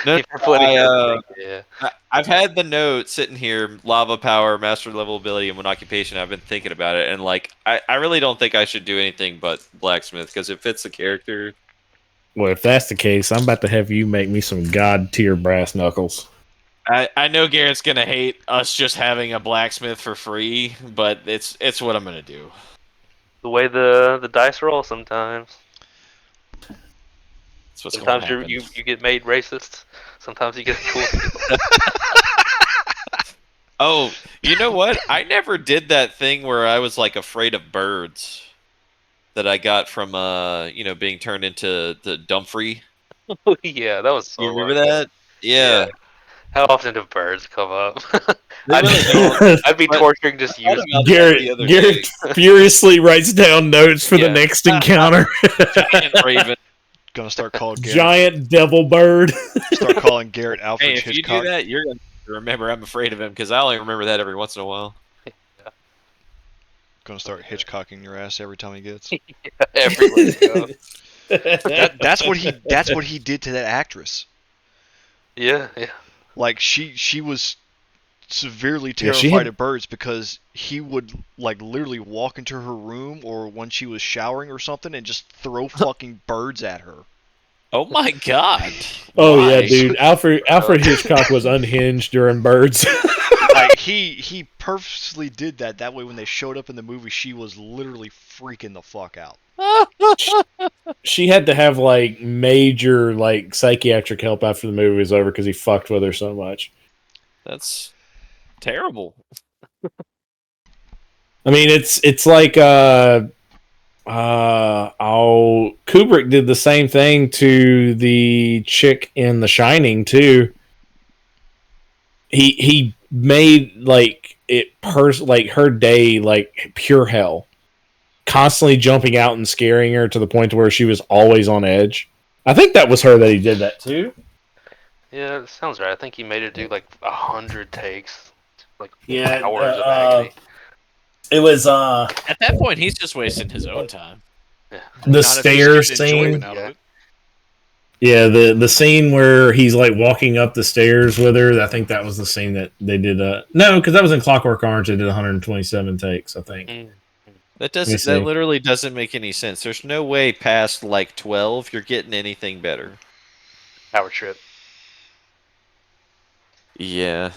No, If you're putting everything, yeah. I've had the note sitting here: lava power, master level ability, and one occupation. I've been thinking about it, and like I really don't think I should do anything but blacksmith because it fits the character. Well, if that's the case, I'm about to have you make me some god tier brass knuckles. I know Garrett's gonna hate us just having a blacksmith for free, but it's what I'm gonna do. The way the dice roll sometimes. That's what's Sometimes gonna happen. you get made racist. Sometimes you get cool. Oh, you know what? I never did that thing where I was like afraid of birds that I got from being turned into the Dumfrey. Yeah, that was so You remember long. that? Yeah. How often do birds come up? They really don't. I'd be But- torturing just I you. thought about that the other Garrett day. furiously writes down notes for the Yeah. next encounter. Giant raven. Gonna start calling Garrett. Giant devil bird. Start calling Garrett Alfred Hey, if you Hitchcock. do that, you're gonna remember I'm afraid of him because I only remember that every once in a while. Gonna start Hitchcocking your ass every time he gets. Everywhere you go. That's what he did to that actress. Yeah. Like she was severely Yeah, she terrified had- of birds because he would like literally walk into her room or when she was showering or something and just throw fucking birds at her. Oh my god! Oh Why? yeah, dude. Alfred Hitchcock was unhinged during birds. Like he purposely did that. That way when they showed up in the movie, she was literally freaking the fuck out. She had to have like major like psychiatric help after the movie was over because he fucked with her so much. That's terrible. I mean, it's like Kubrick did the same thing to the chick in The Shining too. He made like like her day like pure hell, constantly jumping out and scaring her to the point to where she was always on edge. I think that was her that he did that too. Yeah, that sounds right. I think he made her do like 100 takes, like Yeah, hours of agony. It was At that point, he's just wasting his own time. the Not if he's stairs getting enjoyment scene. out of it. Yeah, the scene where he's like walking up the stairs with her. I think that was the scene that they did. No, because that was in Clockwork Orange. They did 127 takes. I think. Mm. That me doesn't. see. That literally doesn't make any sense. There's no way past like 12 you're getting anything better. Power trip. Yeah.